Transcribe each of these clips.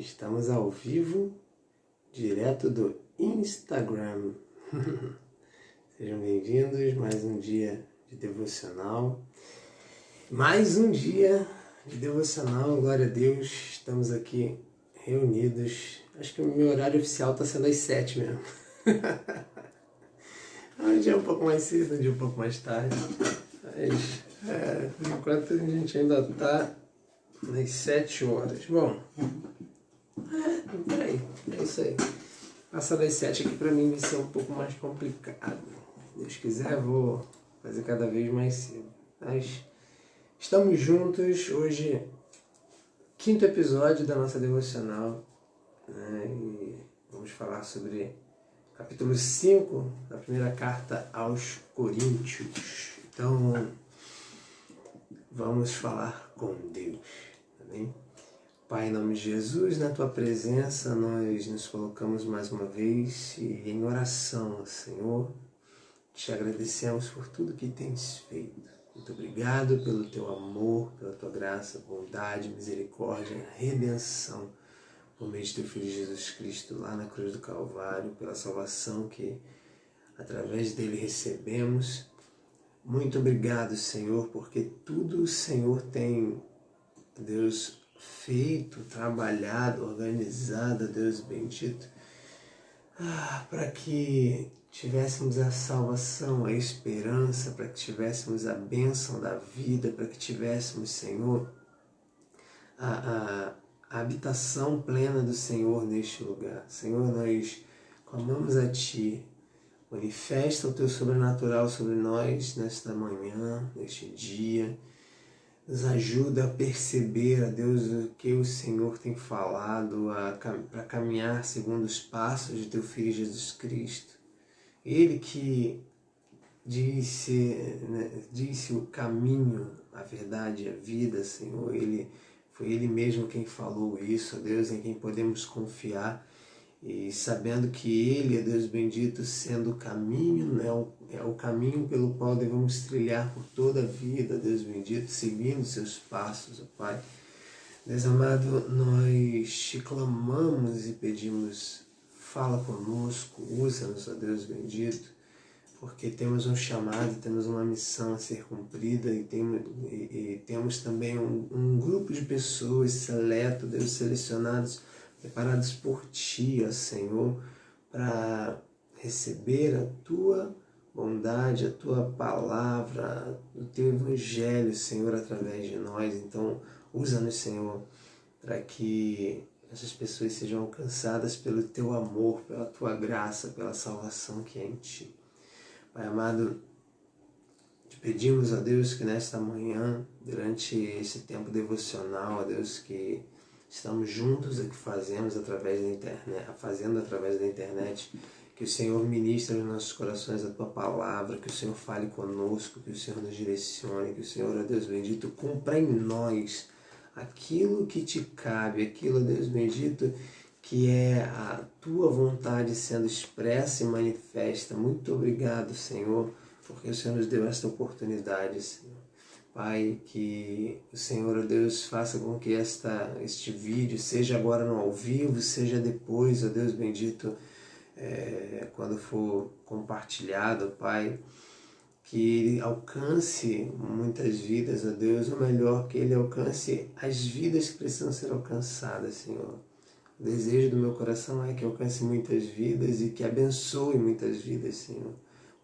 Estamos ao vivo, direto do Instagram. Sejam bem-vindos, mais um dia de devocional. Glória a Deus. Estamos aqui reunidos. Acho que o meu horário oficial está sendo às 7 mesmo. Um dia um pouco mais cedo, um dia um pouco mais tarde. Mas, por enquanto a gente ainda está nas 7 horas. Bom, peraí, é isso aí. Passar das 7 aqui pra mim vai ser um pouco mais complicado. Se Deus quiser, vou fazer cada vez mais cedo. Mas estamos juntos hoje, 5º episódio da nossa devocional, né? E vamos falar sobre capítulo 5 da primeira carta aos Coríntios. Então, vamos falar com Deus, tá bem? Pai, em nome de Jesus, na Tua presença, nós nos colocamos mais uma vez e em oração, Senhor, te agradecemos por tudo que tens feito. Muito obrigado pelo Teu amor, pela Tua graça, bondade, misericórdia, redenção, por meio de Teu Filho Jesus Cristo, lá na cruz do Calvário, pela salvação que através dele recebemos. Muito obrigado, Senhor, porque tudo o Senhor tem, Deus, feito, trabalhado, organizado, Deus bendito, para que tivéssemos a salvação, a esperança, para que tivéssemos a bênção da vida, para que tivéssemos, Senhor, a habitação plena do Senhor neste lugar. Senhor, nós clamamos a Ti. Manifesta o Teu sobrenatural sobre nós nesta manhã, neste dia. Nos ajuda a perceber, a Deus, o que o Senhor tem falado para caminhar segundo os passos de Teu Filho Jesus Cristo. Ele que disse o caminho, a verdade e a vida, Senhor. Foi Ele mesmo quem falou isso, Deus, em quem podemos confiar. E sabendo que Ele, Deus bendito, sendo o caminho, é o caminho pelo qual devemos trilhar por toda a vida, Deus bendito, seguindo seus passos, ó Pai. Deus amado, nós te clamamos e pedimos, fala conosco, usa-nos, ó Deus bendito, porque temos um chamado, temos uma missão a ser cumprida e temos também um grupo de pessoas seleto, Deus, selecionados, preparados por Ti, ó Senhor, para receber a Tua bondade, a Tua palavra, o Teu Evangelho, Senhor, através de nós. Então, usa-nos, Senhor, para que essas pessoas sejam alcançadas pelo Teu amor, pela Tua graça, pela salvação que é em Ti. Pai amado, te pedimos, ó Deus, que nesta manhã, durante esse tempo devocional, ó Deus, que estamos juntos aqui fazendo através da internet, que o Senhor ministre nos nossos corações a Tua palavra, que o Senhor fale conosco, que o Senhor nos direcione, que o Senhor, ó Deus bendito, cumpra em nós aquilo que Te cabe, aquilo, ó Deus bendito, que é a Tua vontade sendo expressa e manifesta. Muito obrigado, Senhor, porque o Senhor nos deu esta oportunidade, Senhor. Pai, que o Senhor, ó Deus, faça com que este vídeo, seja agora no ao vivo, seja depois, ó Deus bendito, quando for compartilhado, Pai, que ele alcance muitas vidas, ó Deus, ou melhor, que ele alcance as vidas que precisam ser alcançadas, Senhor. O desejo do meu coração é que alcance muitas vidas e que abençoe muitas vidas, Senhor.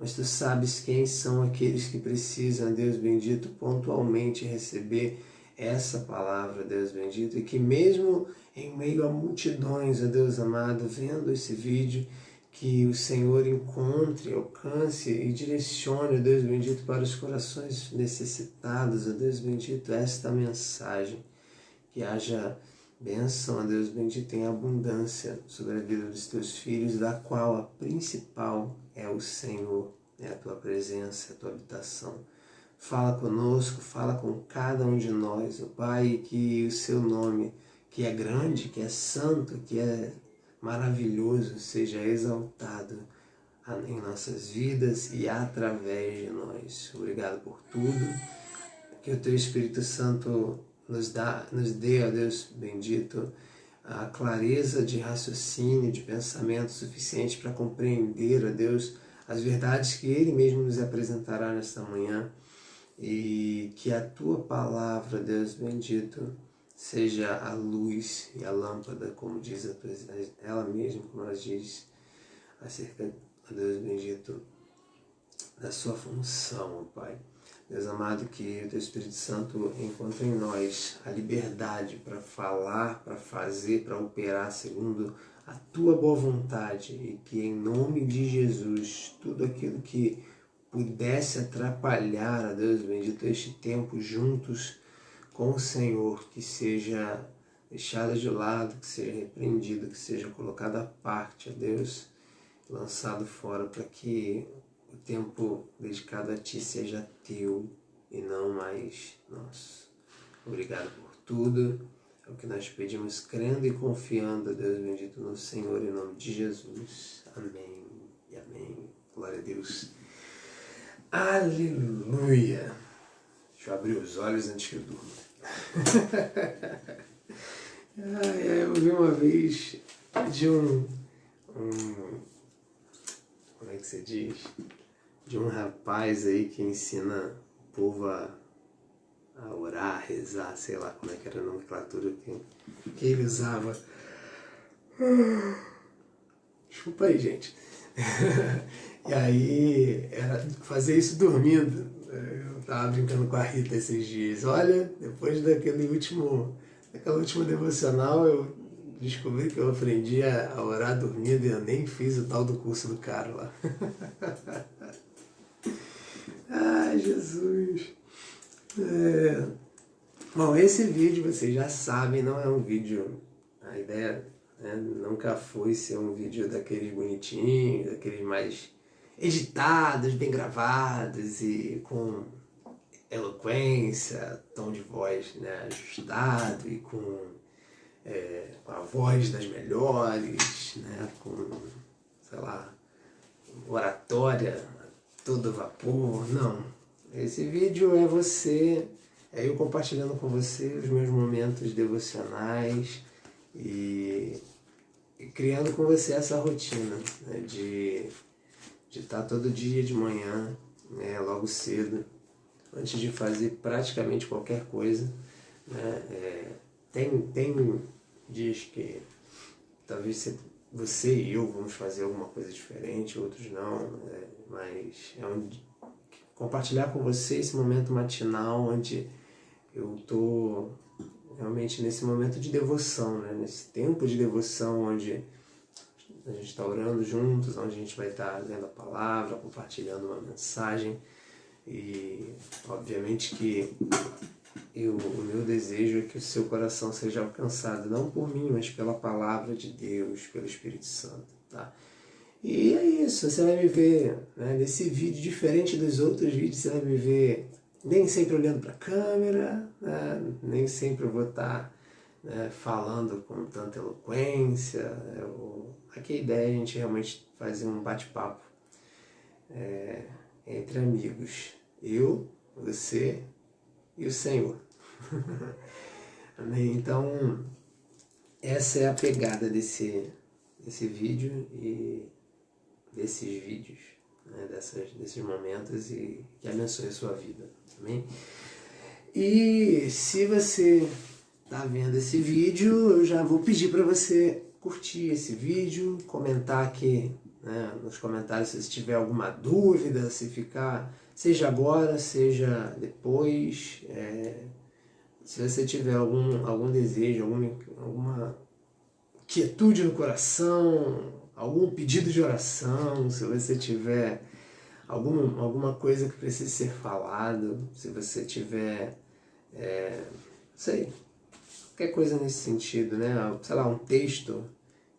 Mas Tu sabes quem são aqueles que precisam, Deus bendito, pontualmente receber essa palavra, Deus bendito, e que mesmo em meio a multidões, ó Deus amado, vendo esse vídeo, que o Senhor encontre, alcance e direcione, ó Deus bendito, para os corações necessitados, ó Deus bendito, esta mensagem, que haja bênção, ó Deus bendito, em abundância sobre a vida dos Teus filhos, da qual a principal é o Senhor, é a Tua presença, a Tua habitação. Fala conosco, fala com cada um de nós, ó Pai, que o Seu nome, que é grande, que é santo, que é maravilhoso, seja exaltado em nossas vidas e através de nós. Obrigado por tudo, que o Teu Espírito Santo nos dê, ó Deus bendito, a clareza de raciocínio, de pensamento suficiente para compreender, ó Deus, as verdades que Ele mesmo nos apresentará nesta manhã, e que a Tua palavra, Deus bendito, seja a luz e a lâmpada, como diz ela mesma, como ela diz, acerca, ó Deus bendito, da sua função, ó Pai. Deus amado, que o Teu Espírito Santo encontre em nós a liberdade para falar, para fazer, para operar segundo a Tua boa vontade, e que em nome de Jesus, tudo aquilo que pudesse atrapalhar, ó Deus bendito, este tempo juntos com o Senhor, que seja deixado de lado, que seja repreendido, que seja colocado à parte, ó Deus, lançado fora, para que o tempo dedicado a Ti seja Teu e não mais nosso. Obrigado por tudo, é o que nós pedimos, crendo e confiando, Deus bendito, no Senhor, em nome de Jesus. Amém e amém. Glória a Deus. Aleluia. Deixa eu abrir os olhos antes que eu durma. Eu vi uma vez de como é que você diz? De um rapaz aí que ensina o povo a orar, a rezar, sei lá como é que era a nomenclatura que ele usava. Desculpa aí, gente. E aí, fazer isso dormindo. Eu tava brincando com a Rita esses dias. Olha, depois daquela última devocional, eu descobri que eu aprendi a orar dormindo e eu nem fiz o tal do curso do cara lá. Ai, Jesus. Bom, esse vídeo, vocês já sabem, não é um vídeo... A ideia, né, nunca foi ser um vídeo daqueles bonitinhos, daqueles mais editados, bem gravados e com eloquência, tom de voz, né, ajustado e com a voz das melhores, né, com, sei lá, oratória a todo vapor. Não. Esse vídeo é eu compartilhando com você os meus momentos devocionais e criando com você essa rotina, né, de estar todo dia de manhã, né, logo cedo, antes de fazer praticamente qualquer coisa, né. Tem dias que talvez você e eu vamos fazer alguma coisa diferente, outros não, mas compartilhar com você esse momento matinal onde eu estou realmente nesse momento de devoção, né? Nesse tempo de devoção onde a gente está orando juntos, onde a gente vai estar lendo a palavra, compartilhando uma mensagem. E obviamente que o meu desejo é que o seu coração seja alcançado, não por mim, mas pela palavra de Deus, pelo Espírito Santo, tá? E é isso, você vai me ver, né, nesse vídeo, diferente dos outros vídeos, você vai me ver nem sempre olhando para a câmera, né, nem sempre eu vou estar, né, falando com tanta eloquência. Aqui a ideia é a gente realmente fazer um bate-papo entre amigos. Eu, você e o Senhor. Amém? Então, essa é a pegada desse vídeo e desses vídeos, né, desses momentos, e que abençoe a sua vida. Amém? E se você está vendo esse vídeo, eu já vou pedir para você curtir esse vídeo, comentar aqui, né, nos comentários se você tiver alguma dúvida, se ficar, seja agora, seja depois, se você tiver algum desejo, alguma quietude no coração, algum pedido de oração, se você tiver alguma coisa que precise ser falado, se você tiver, qualquer coisa nesse sentido, né? Sei lá, um texto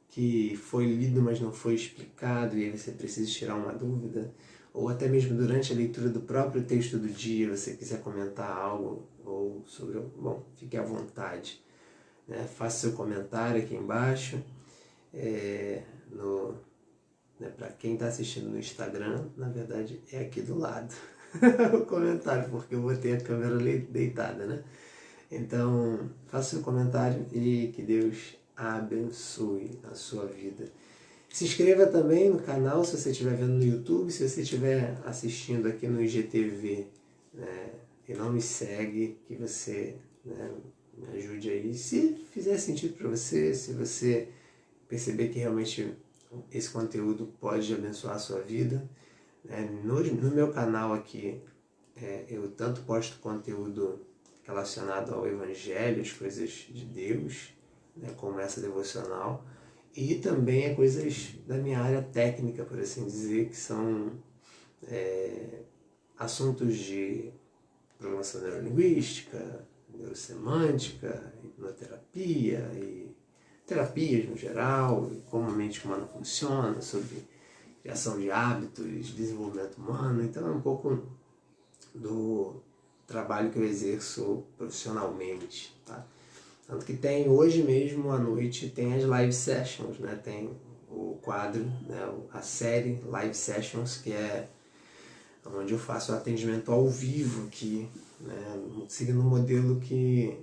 que foi lido, mas não foi explicado, e aí você precisa tirar uma dúvida, ou até mesmo durante a leitura do próprio texto do dia, você quiser comentar algo, ou sobre... Bom, fique à vontade, né? Faça seu comentário aqui embaixo, né, para quem está assistindo no Instagram, na verdade é aqui do lado o comentário, porque eu botei a câmera deitada, né? Então, faça seu comentário e que Deus abençoe a sua vida. Se inscreva também no canal se você estiver vendo no YouTube, se você estiver assistindo aqui no IGTV, né, e não me segue, que você, né, me ajude aí. Se fizer sentido para você, se você perceber que realmente esse conteúdo pode abençoar a sua vida, né, no meu canal aqui, eu tanto posto conteúdo relacionado ao Evangelho, as coisas de Deus, né, como essa devocional, e também coisas da minha área técnica, por assim dizer, que são assuntos de programação neurolinguística, neurosemântica, hipnoterapia e terapias no geral, como a mente humana funciona, sobre criação de hábitos, desenvolvimento humano. Então é um pouco do trabalho que eu exerço profissionalmente, tá? Tanto que tem, hoje mesmo à noite, tem as live sessions, né? Tem o quadro, né? A série Live Sessions, que é onde eu faço o atendimento ao vivo aqui, né? Seguindo o modelo que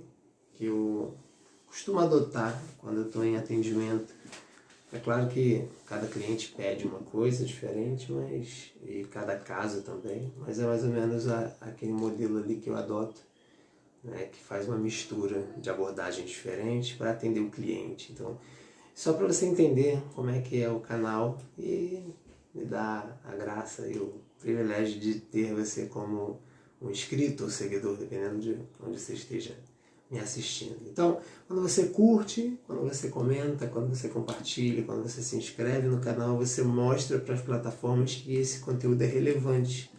eu costumo adotar quando eu estou em atendimento. É claro que cada cliente pede uma coisa diferente, e cada caso também, mas é mais ou menos aquele modelo ali que eu adoto, né, que faz uma mistura de abordagens diferentes para atender o cliente. Então, só para você entender como é que é o canal e me dar a graça e o privilégio de ter você como um inscrito ou seguidor, dependendo de onde você esteja me assistindo. Então, quando você curte, quando você comenta, quando você compartilha, quando você se inscreve no canal, você mostra para as plataformas que esse conteúdo é relevante.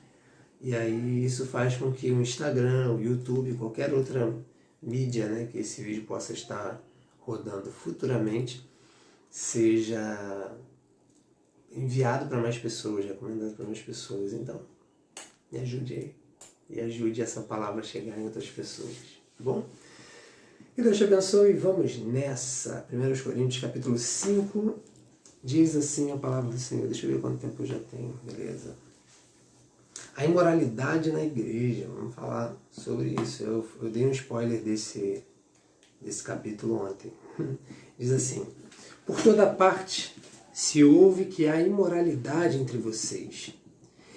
E aí isso faz com que o Instagram, o YouTube, qualquer outra mídia, né, que esse vídeo possa estar rodando futuramente, seja enviado para mais pessoas, recomendado para mais pessoas. Então, me ajude aí. E ajude essa palavra a chegar em outras pessoas. Tá bom? Que Deus te abençoe. Vamos nessa. 1 Coríntios capítulo 5. Diz assim a palavra do Senhor. Deixa eu ver quanto tempo eu já tenho. Beleza. A imoralidade na igreja. Vamos falar sobre isso. Eu dei um spoiler desse capítulo ontem. Diz assim: por toda parte se ouve que há imoralidade entre vocês.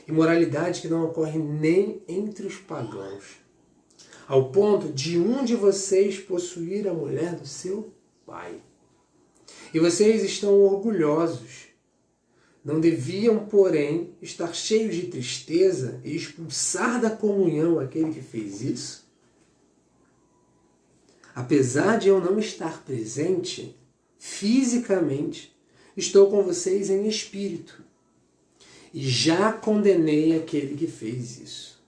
Imoralidade que não ocorre nem entre os pagãos, ao ponto de um de vocês possuir a mulher do seu pai. E vocês estão orgulhosos. Não deviam, porém, estar cheios de tristeza e expulsar da comunhão aquele que fez isso? Apesar de eu não estar presente, fisicamente, estou com vocês em espírito. E já condenei aquele que fez isso,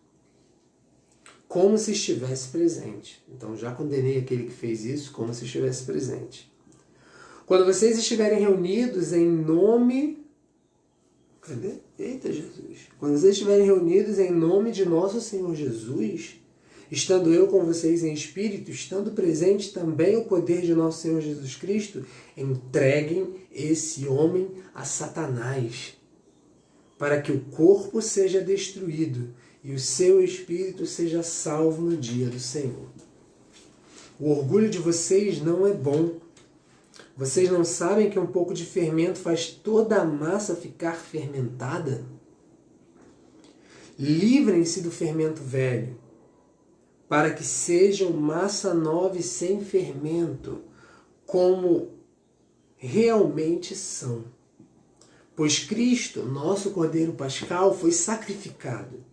como se estivesse presente. Então já condenei aquele que fez isso como se estivesse presente. Quando vocês estiverem reunidos em nome... Cadê? Eita Jesus! Quando vocês estiverem reunidos em nome de nosso Senhor Jesus, estando eu com vocês em espírito, estando presente também o poder de nosso Senhor Jesus Cristo, entreguem esse homem a Satanás, para que o corpo seja destruído e o seu espírito seja salvo no dia do Senhor. O orgulho de vocês não é bom. Vocês não sabem que um pouco de fermento faz toda a massa ficar fermentada? Livrem-se do fermento velho, para que sejam massa nova e sem fermento, como realmente são. Pois Cristo, nosso Cordeiro Pascal, foi sacrificado.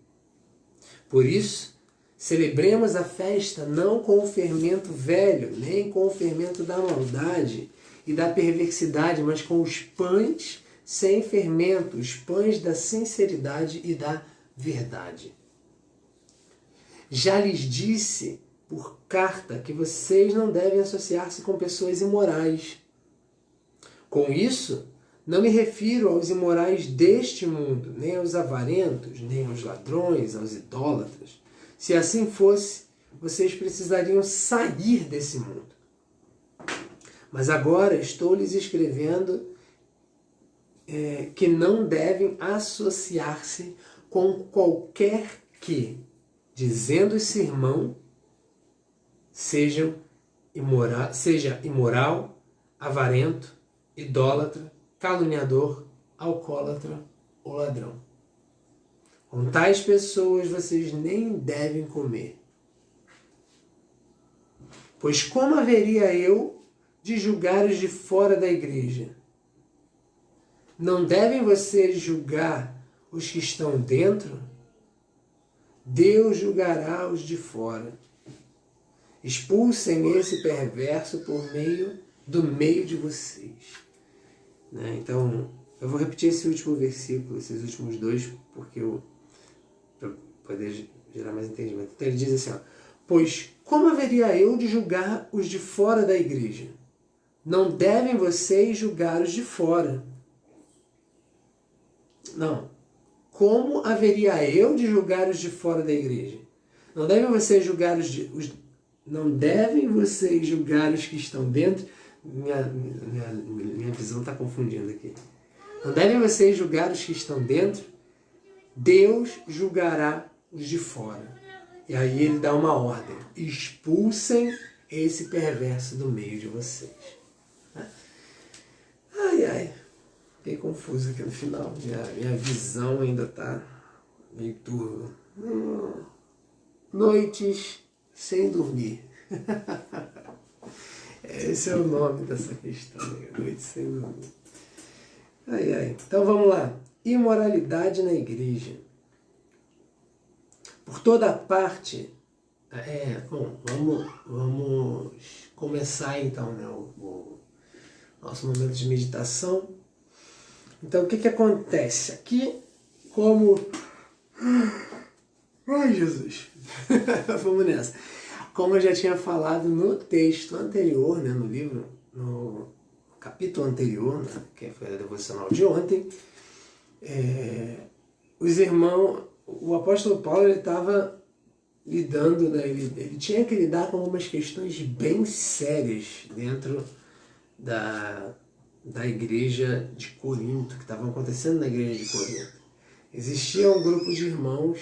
Por isso, celebremos a festa não com o fermento velho, nem com o fermento da maldade e da perversidade, mas com os pães sem fermento, os pães da sinceridade e da verdade. Já lhes disse por carta que vocês não devem associar-se com pessoas imorais. Com isso, não me refiro aos imorais deste mundo, nem aos avarentos, nem aos ladrões, aos idólatras. Se assim fosse, vocês precisariam sair desse mundo. Mas agora estou lhes escrevendo que não devem associar-se com qualquer que, dizendo esse irmão, seja imoral, avarento, idólatra, caluniador, alcoólatra ou ladrão. Com tais pessoas vocês nem devem comer. Pois como haveria eu de julgar os de fora da igreja? Não devem vocês julgar os que estão dentro? Deus julgará os de fora. Expulsem esse perverso do meio de vocês. Né? Então, eu vou repetir esse último versículo, esses últimos dois, porque para poder gerar mais entendimento. Então ele diz assim, ó, pois como haveria eu de julgar os de fora da igreja? Não devem vocês julgar os de fora. Não. Como haveria eu de julgar os de fora da igreja? Não devem vocês julgar não devem vocês julgar os que estão dentro? Minha visão está confundindo aqui. Não devem vocês julgar os que estão dentro? Deus julgará os de fora. E aí ele dá uma ordem. Expulsem esse perverso do meio de vocês. Ai, ai. Fiquei confuso aqui no final. Minha visão ainda está meio turva. Noites sem dormir. Esse é o nome dessa questão. Noites sem dormir. Ai, ai. Então vamos lá. Imoralidade na igreja. Por toda parte. Bom, vamos começar então, né, o nosso momento de meditação. Então o que acontece? Aqui, como... Ai, Jesus! Vamos nessa. Como eu já tinha falado no texto anterior, né, no livro, no capítulo anterior, né, que foi a devocional de ontem, os irmãos, o apóstolo Paulo, ele estava lidando, né, ele tinha que lidar com algumas questões bem sérias dentro da igreja de Corinto, que estavam acontecendo na igreja de Corinto. Existia um grupo de irmãos,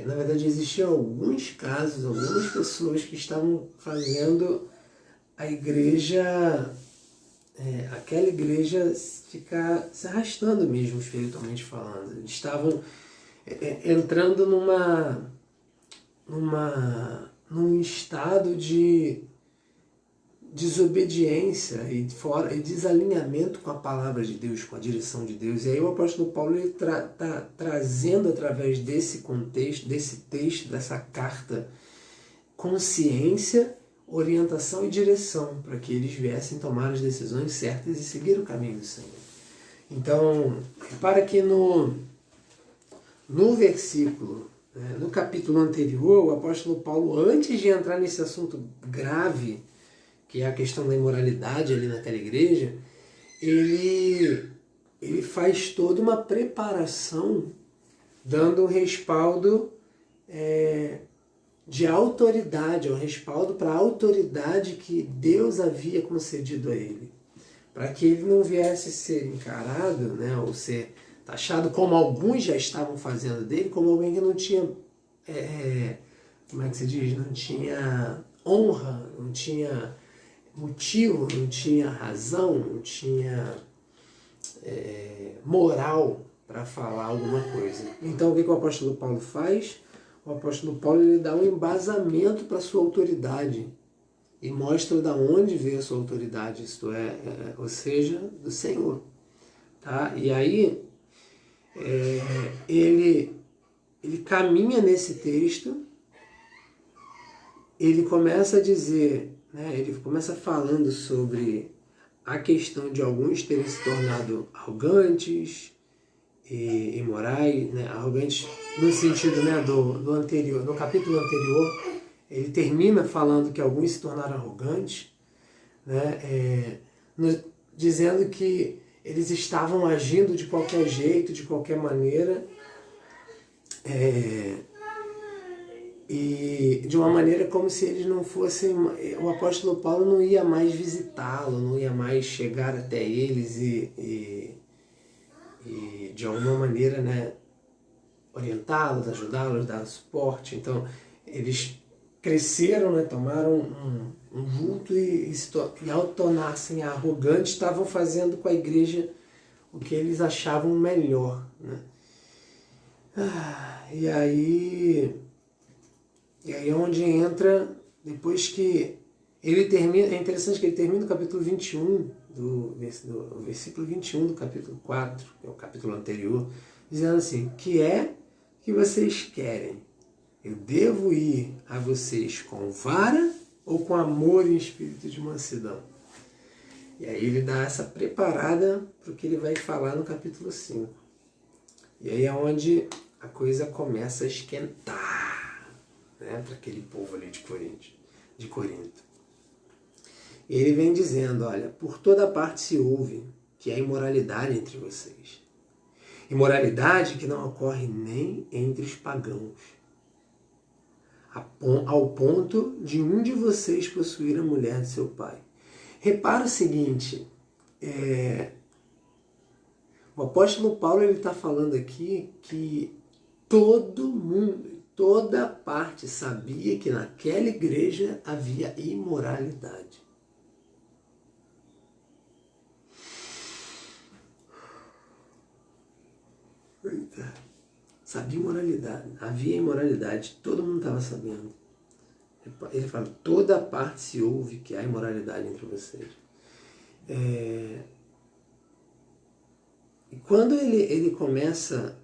na verdade existiam alguns casos, algumas pessoas que estavam fazendo a igreja, aquela igreja ficar se arrastando mesmo, espiritualmente falando. Eles estavam entrando num estado de desobediência e desalinhamento com a palavra de Deus, com a direção de Deus. E aí o apóstolo Paulo está trazendo através desse contexto, desse texto, dessa carta, consciência, orientação e direção para que eles viessem tomar as decisões certas e seguir o caminho do Senhor. Então, repara que no versículo, no capítulo anterior, o apóstolo Paulo, antes de entrar nesse assunto grave, que é a questão da imoralidade ali naquela igreja, ele faz toda uma preparação, dando um respaldo de autoridade, um respaldo para a autoridade que Deus havia concedido a ele, para que ele não viesse ser encarado, né, ou ser taxado, como alguns já estavam fazendo dele, como alguém que não tinha, como é que se diz, não tinha honra, não tinha motivo, não tinha razão, não tinha moral para falar alguma coisa. Então o que o apóstolo Paulo faz? O apóstolo Paulo, ele dá um embasamento para a sua autoridade e mostra de onde veio a sua autoridade, isto ou seja, do Senhor. Tá? E aí ele caminha nesse texto, ele começa a dizer, né, ele começa falando sobre a questão de alguns terem se tornado arrogantes e imorais, né, arrogantes no sentido, né, do anterior, no capítulo anterior, ele termina falando que alguns se tornaram arrogantes, né, dizendo que eles estavam agindo de qualquer jeito, de qualquer maneira, e de uma maneira como se eles não fossem... O apóstolo Paulo não ia mais visitá-lo, não ia mais chegar até eles e de alguma maneira, né, orientá-los, ajudá-los, dar suporte. Então, eles cresceram, né, tomaram um vulto e ao tornar-se arrogantes, estavam fazendo com a igreja o que eles achavam melhor, né? E aí é onde entra, depois que ele termina, é interessante que ele termina o capítulo 21, do versículo 21 do capítulo 4, que é o capítulo anterior, dizendo assim, que é que vocês querem? Eu devo ir a vocês com vara ou com amor e espírito de mansidão? E aí ele dá essa preparada para o que ele vai falar no capítulo 5. E aí é onde a coisa começa a esquentar, né, para aquele povo ali de Corinto. E ele vem dizendo, olha, por toda parte se ouve que há imoralidade entre vocês. Imoralidade que não ocorre nem entre os pagãos, ao ponto de um de vocês possuir a mulher de seu pai. Repara o seguinte, o apóstolo Paulo está falando aqui que todo mundo, toda parte sabia que naquela igreja havia imoralidade. Sabia imoralidade, havia imoralidade, todo mundo estava sabendo. Ele fala, toda parte se ouve que há imoralidade entre vocês. E quando ele começa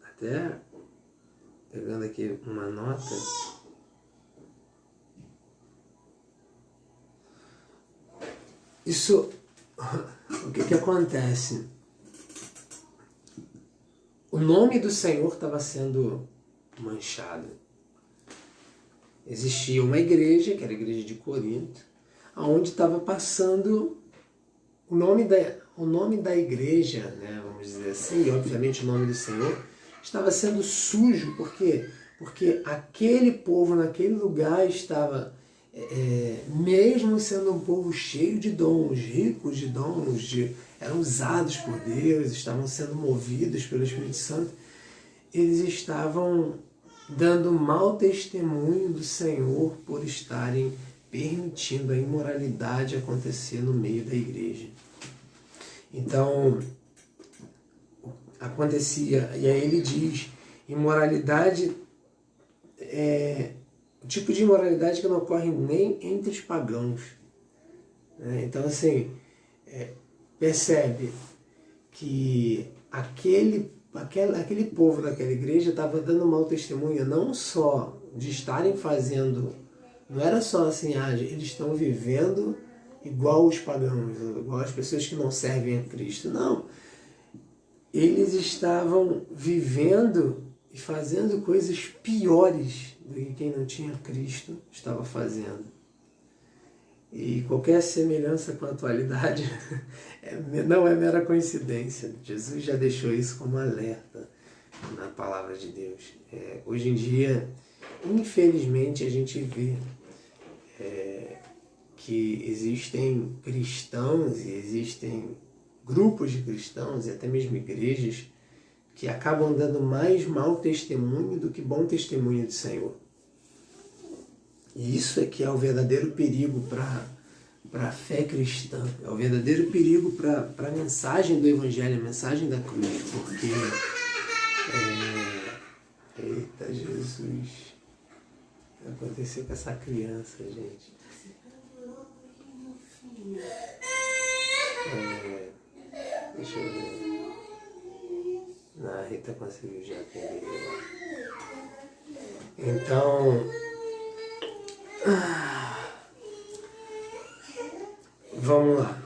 até pegando aqui uma nota, isso, o que acontece? O nome do Senhor estava sendo manchado. Existia uma igreja, que era a igreja de Corinto, onde estava passando o nome da igreja, né, vamos dizer assim, e obviamente o nome do Senhor, estava sendo sujo. Por quê? Porque aquele povo naquele lugar estava, mesmo sendo um povo cheio de dons, ricos de dons, eram usados por Deus, estavam sendo movidos pelo Espírito Santo, eles estavam dando mau testemunho do Senhor por estarem permitindo a imoralidade acontecer no meio da igreja. Então, acontecia, e aí ele diz, imoralidade o tipo de imoralidade que não ocorre nem entre os pagãos. Então, assim, percebe que aquele povo daquela igreja estava dando mau testemunho, não só de estarem fazendo, não era só assim, eles estão vivendo igual os pagãos, igual as pessoas que não servem a Cristo. Não, eles estavam vivendo e fazendo coisas piores do que quem não tinha Cristo estava fazendo. E qualquer semelhança com a atualidade não é mera coincidência. Jesus já deixou isso como alerta na palavra de Deus. Hoje em dia, infelizmente, a gente vê que existem cristãos e existem grupos de cristãos e até mesmo igrejas que acabam dando mais mau testemunho do que bom testemunho do Senhor. E isso é que é o verdadeiro perigo para a fé cristã, é o verdadeiro perigo para a mensagem do Evangelho, a mensagem da cruz, porque... Eita Jesus! O que aconteceu com essa criança, gente? Deixa eu ver. Não, a Rita conseguiu já atender. Então... vamos lá.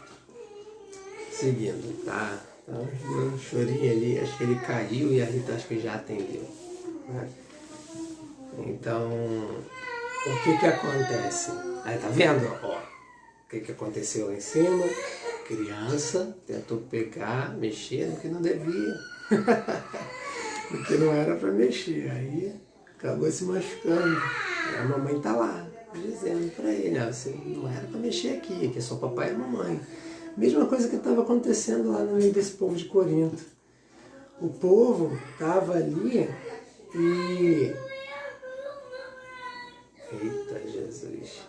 Seguindo, tá? Um chorinho ali, acho que ele caiu e a Rita acho que já atendeu, né? Então, o que acontece? Aí, tá vendo? Ó, o que aconteceu lá em cima? Criança tentou pegar, mexer no que não devia. No que não era para mexer. Aí acabou se machucando. A mamãe tá lá, dizendo para ele, você não era para mexer aqui é só papai e mamãe. Mesma coisa que estava acontecendo lá no meio desse povo de Corinto. o povo estava ali e... Eita Jesus!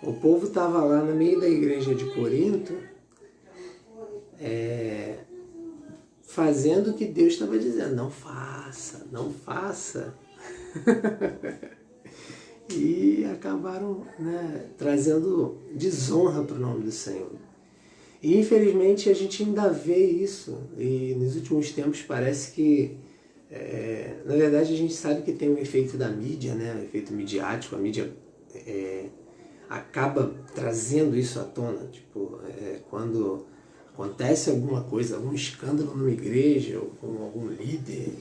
O povo estava lá no meio da igreja de Corinto, fazendo o que Deus estava dizendo. Não faça, não faça. E acabaram, né, trazendo desonra para o nome do Senhor. E infelizmente a gente ainda vê isso, e nos últimos tempos parece que, na verdade a gente sabe que tem um efeito da mídia, né, um efeito midiático, a mídia acaba trazendo isso à tona, tipo, quando acontece alguma coisa, algum escândalo numa igreja ou com algum líder,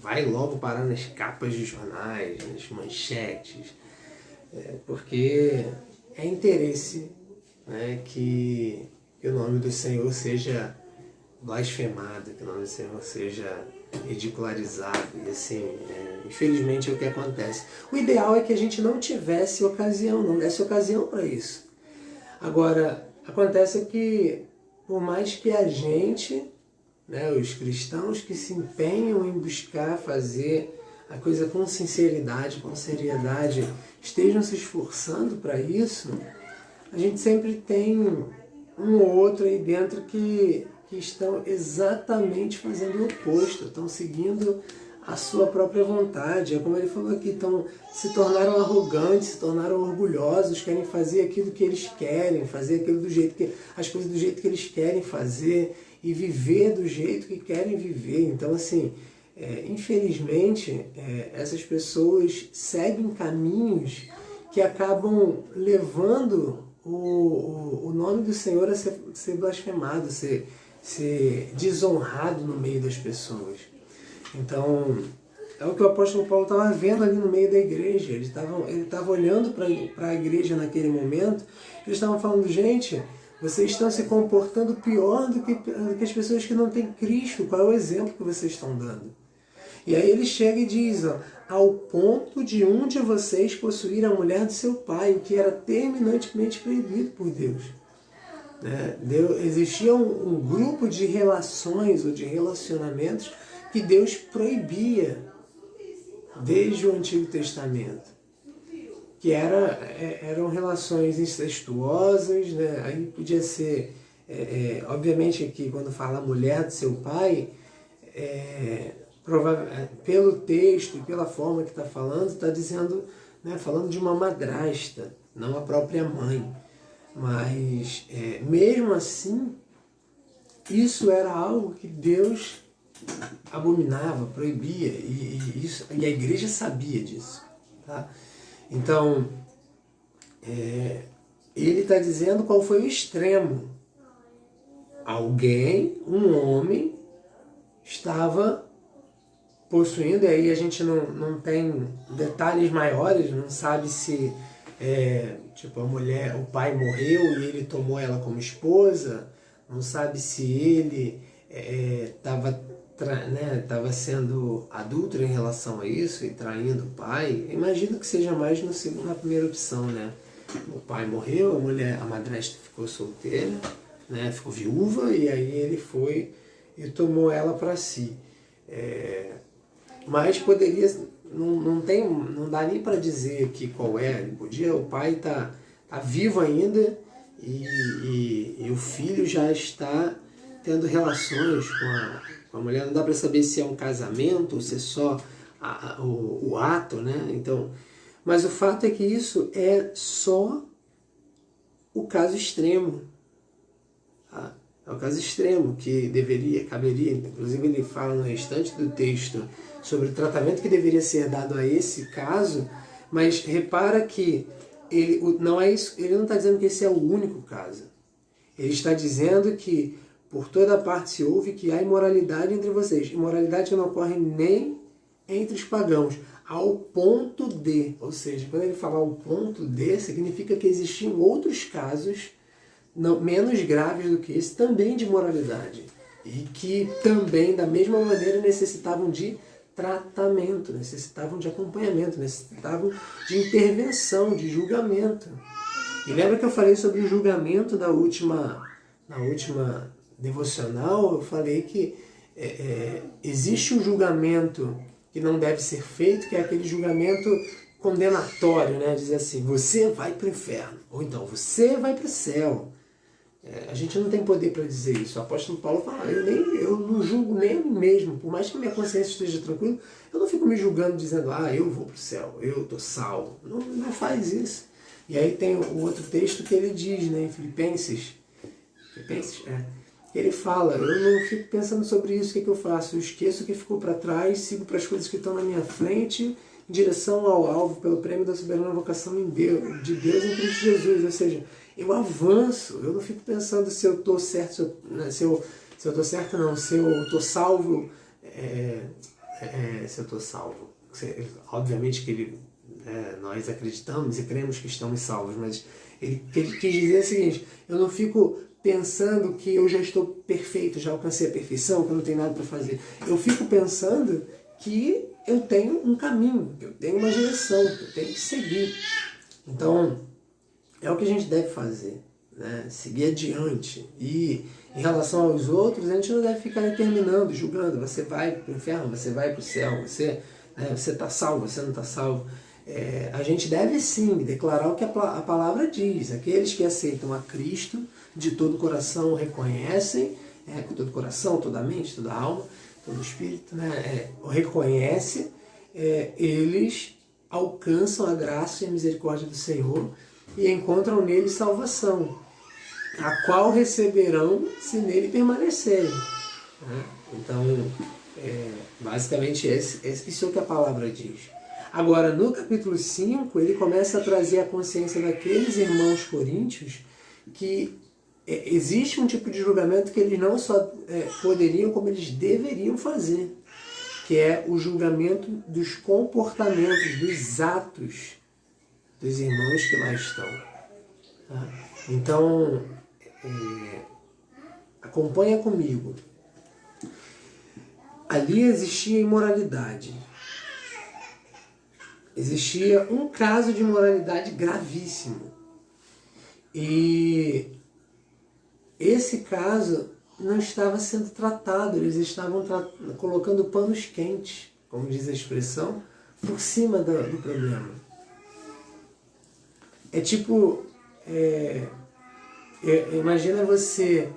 vai logo parar nas capas de jornais, nas manchetes, porque é interesse, né, que o nome do Senhor seja blasfemado, que o nome do Senhor seja ridicularizado, e assim, infelizmente é o que acontece. O ideal é que a gente não tivesse ocasião, não desse ocasião para isso. Agora, acontece que, por mais que a gente, né, os cristãos que se empenham em buscar fazer a coisa com sinceridade, com seriedade, estejam se esforçando para isso, a gente sempre tem um ou outro aí dentro que estão exatamente fazendo o oposto, estão seguindo a sua própria vontade. É como ele falou aqui, se tornaram arrogantes, se tornaram orgulhosos, querem fazer aquilo que eles querem, fazer aquilo as coisas do jeito que eles querem fazer e viver do jeito que querem viver. Então, assim, infelizmente, essas pessoas seguem caminhos que acabam levando o nome do Senhor a ser blasfemado, ser desonrado no meio das pessoas. Então, é o que o apóstolo Paulo estava vendo ali no meio da igreja. Ele estava olhando para a igreja naquele momento. Eles estavam falando, gente, vocês estão se comportando pior do que as pessoas que não têm Cristo. Qual é o exemplo que vocês estão dando? E aí ele chega e diz, ao ponto de um de vocês possuir a mulher do seu pai, o que era terminantemente proibido por Deus. Existia um grupo de relações ou de relacionamentos que Deus proibia desde o Antigo Testamento, que eram relações incestuosas, né? Aí podia ser, obviamente aqui quando fala mulher do seu pai, pelo texto e pela forma que está falando, está dizendo, né, falando de uma madrasta, não a própria mãe. Mas, mesmo assim, isso era algo que Deus abominava, proibia, e a igreja sabia disso. Tá? Então, ele está dizendo qual foi o extremo. Um homem, estava possuindo, e aí a gente não tem detalhes maiores, não sabe se tipo, o pai morreu e ele tomou ela como esposa, não sabe se ele estava sendo adúltero em relação a isso e traindo o pai. Imagino que seja mais na primeira opção, né? O pai morreu, a madrasta ficou solteira, né? Ficou viúva, e aí ele foi e tomou ela para si. Mas poderia, não dá nem para dizer aqui qual é. O pai tá vivo ainda e o filho já está tendo relações com a mulher. Não dá para saber se é um casamento ou se é só o ato, né? Então, mas o fato é que isso é só o caso extremo. Tá? É o caso extremo que caberia, inclusive ele fala no restante do texto sobre o tratamento que deveria ser dado a esse caso, mas repara que ele não está dizendo que esse é o único caso. Ele está dizendo que por toda parte se ouve que há imoralidade entre vocês. Imoralidade que não ocorre nem entre os pagãos, ao ponto de, ou seja, quando ele fala ao ponto de, significa que existiam outros casos menos graves do que esse, também de imoralidade, e que também, da mesma maneira, necessitavam de tratamento, necessitavam de acompanhamento, necessitavam de intervenção, de julgamento. E lembra que eu falei sobre o julgamento na última devocional? Eu falei que existe um julgamento que não deve ser feito, que é aquele julgamento condenatório, né? Dizer assim, você vai para o inferno, ou então você vai para o céu. A gente não tem poder para dizer isso. O apóstolo Paulo fala, eu não julgo nem a mim mesmo, por mais que minha consciência esteja tranquila, eu não fico me julgando dizendo, eu vou para o céu, eu estou salvo. Não faz isso. E aí tem o outro texto que ele diz, né, em Filipenses, ele fala, eu não fico pensando sobre isso, o que eu faço? Eu esqueço o que ficou para trás, sigo para as coisas que estão na minha frente, em direção ao alvo, pelo prêmio da soberana vocação de Deus em Cristo Jesus. Ou seja, eu avanço, eu não fico pensando se eu estou certo, se eu estou certo não, se eu estou salvo, se eu estou salvo. Obviamente que nós acreditamos e cremos que estamos salvos, mas ele quis dizer o seguinte, eu não fico pensando que eu já estou perfeito, já alcancei a perfeição, que eu não tenho nada para fazer. Eu fico pensando que eu tenho um caminho, que eu tenho uma direção, que eu tenho que seguir. Então, é o que a gente deve fazer, né? Seguir adiante. E em relação aos outros, a gente não deve ficar determinando, julgando. Você vai para o inferno, você vai para o céu, você está salvo, você não está salvo. A gente deve sim declarar o que a palavra diz. Aqueles que aceitam a Cristo de todo o coração o reconhecem, com todo o coração, toda a mente, toda a alma, todo o espírito, né? O reconhece, eles alcançam a graça e a misericórdia do Senhor e encontram nele salvação, a qual receberão se nele permanecerem. Então, basicamente, isso é o que a palavra diz. Agora, no capítulo 5, ele começa a trazer a consciência daqueles irmãos coríntios que existe um tipo de julgamento que eles não só poderiam, como eles deveriam fazer, que é o julgamento dos comportamentos, dos atos dos irmãos que lá estão. Então, acompanha comigo. Ali existia imoralidade. Existia um caso de imoralidade gravíssimo. E esse caso não estava sendo tratado, eles estavam colocando panos quentes, como diz a expressão, por cima do problema. É tipo, imagina você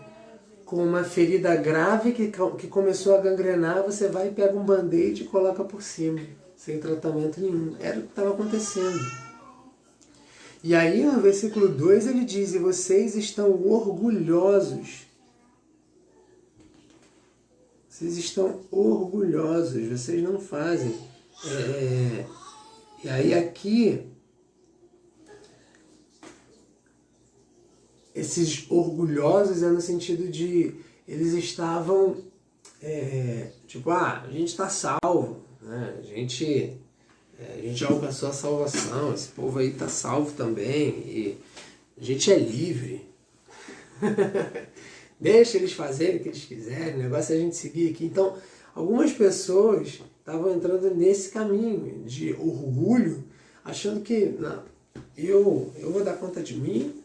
com uma ferida grave que começou a gangrenar, você vai e pega um band-aid e coloca por cima, sem tratamento nenhum. Era o que estava acontecendo. E aí no versículo 2 ele diz, e vocês estão orgulhosos. Vocês estão orgulhosos, vocês não fazem. E aí aqui, esses orgulhosos é no sentido de, eles estavam, a gente está salvo, né? A gente já alcançou a salvação, esse povo aí está salvo também, e a gente é livre. Deixa eles fazerem o que eles quiserem, o negócio é a gente seguir aqui. Então, algumas pessoas estavam entrando nesse caminho de orgulho, achando que, não, eu vou dar conta de mim,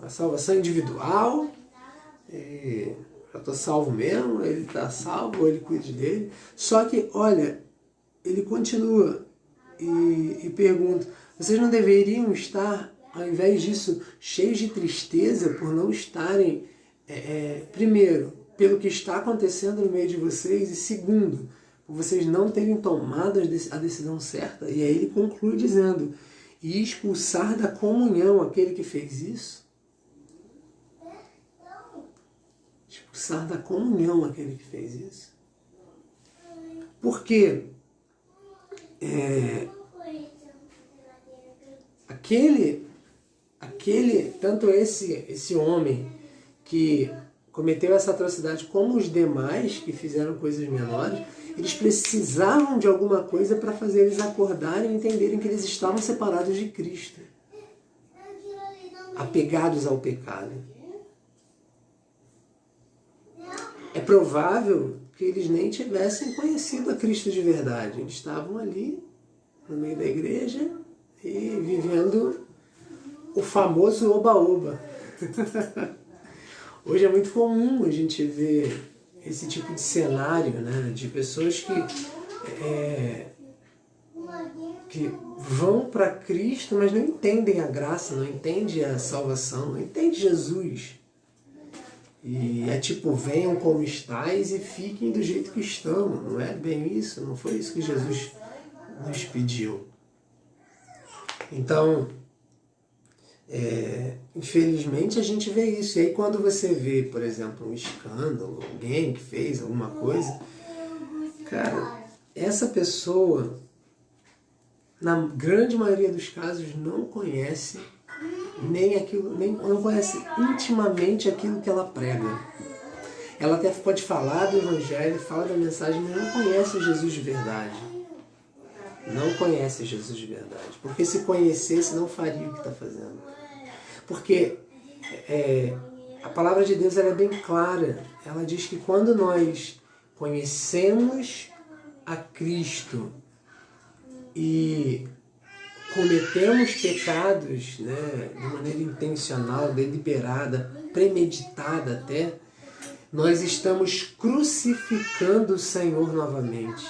a salvação individual, eu estou salvo mesmo, ele está salvo, ele cuida dele. Só que, olha, ele continua e pergunta, vocês não deveriam estar, ao invés disso, cheios de tristeza por não estarem, primeiro, pelo que está acontecendo no meio de vocês, e segundo, por vocês não terem tomado a decisão certa? E aí ele conclui dizendo, e expulsar da comunhão aquele que fez isso? Expulsar da comunhão aquele que fez isso? Porque tanto esse homem que cometeu essa atrocidade, como os demais que fizeram coisas menores, eles precisavam de alguma coisa para fazer eles acordarem e entenderem que eles estavam separados de Cristo, apegados ao pecado. É provável que eles nem tivessem conhecido a Cristo de verdade. Eles estavam ali, no meio da igreja, e vivendo o famoso oba-oba. Hoje é muito comum a gente ver esse tipo de cenário, né, de pessoas que vão para Cristo, mas não entendem a graça, não entendem a salvação, não entendem Jesus. E é tipo, venham como estáis e fiquem do jeito que estão. Não é bem isso, não foi isso que Jesus nos pediu. Então, infelizmente a gente vê isso. E aí quando você vê, por exemplo, um escândalo, alguém que fez alguma coisa, cara, essa pessoa, na grande maioria dos casos, não conhece não conhece intimamente aquilo que ela prega. Ela até pode falar do Evangelho, fala da mensagem, mas não conhece Jesus de verdade. Não conhece Jesus de verdade. Porque se conhecesse, não faria o que está fazendo. Porque a palavra de Deus ela é bem clara. Ela diz que quando nós conhecemos a Cristo e cometemos pecados, né, de maneira intencional, deliberada, premeditada até, nós estamos crucificando o Senhor novamente.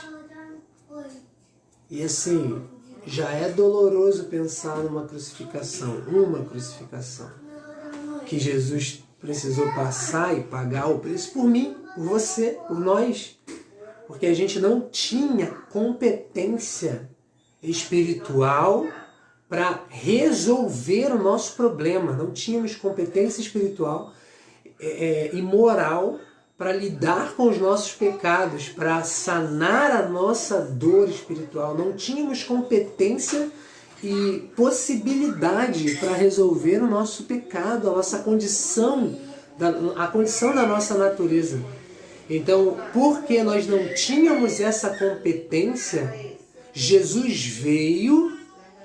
E assim, já é doloroso pensar numa crucificação, que Jesus precisou passar e pagar o preço por mim, por você, por nós, porque a gente não tinha competência espiritual para resolver o nosso problema. Não tínhamos competência espiritual e moral para lidar com os nossos pecados, para sanar a nossa dor espiritual. Não tínhamos competência e possibilidade para resolver o nosso pecado, a nossa condição, a condição da nossa natureza. Então, porque nós não tínhamos essa competência, Jesus veio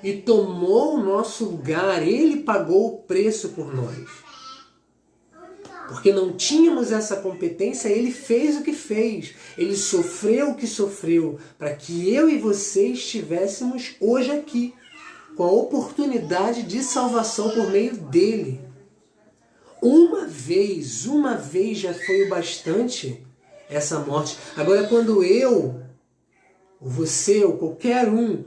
e tomou o nosso lugar, Ele pagou o preço por nós. Porque não tínhamos essa competência, Ele fez o que fez. Ele sofreu o que sofreu, para que eu e você estivéssemos hoje aqui, com a oportunidade de salvação por meio dEle. Uma vez já foi o bastante essa morte. Agora, quando eu, ou você, ou qualquer um,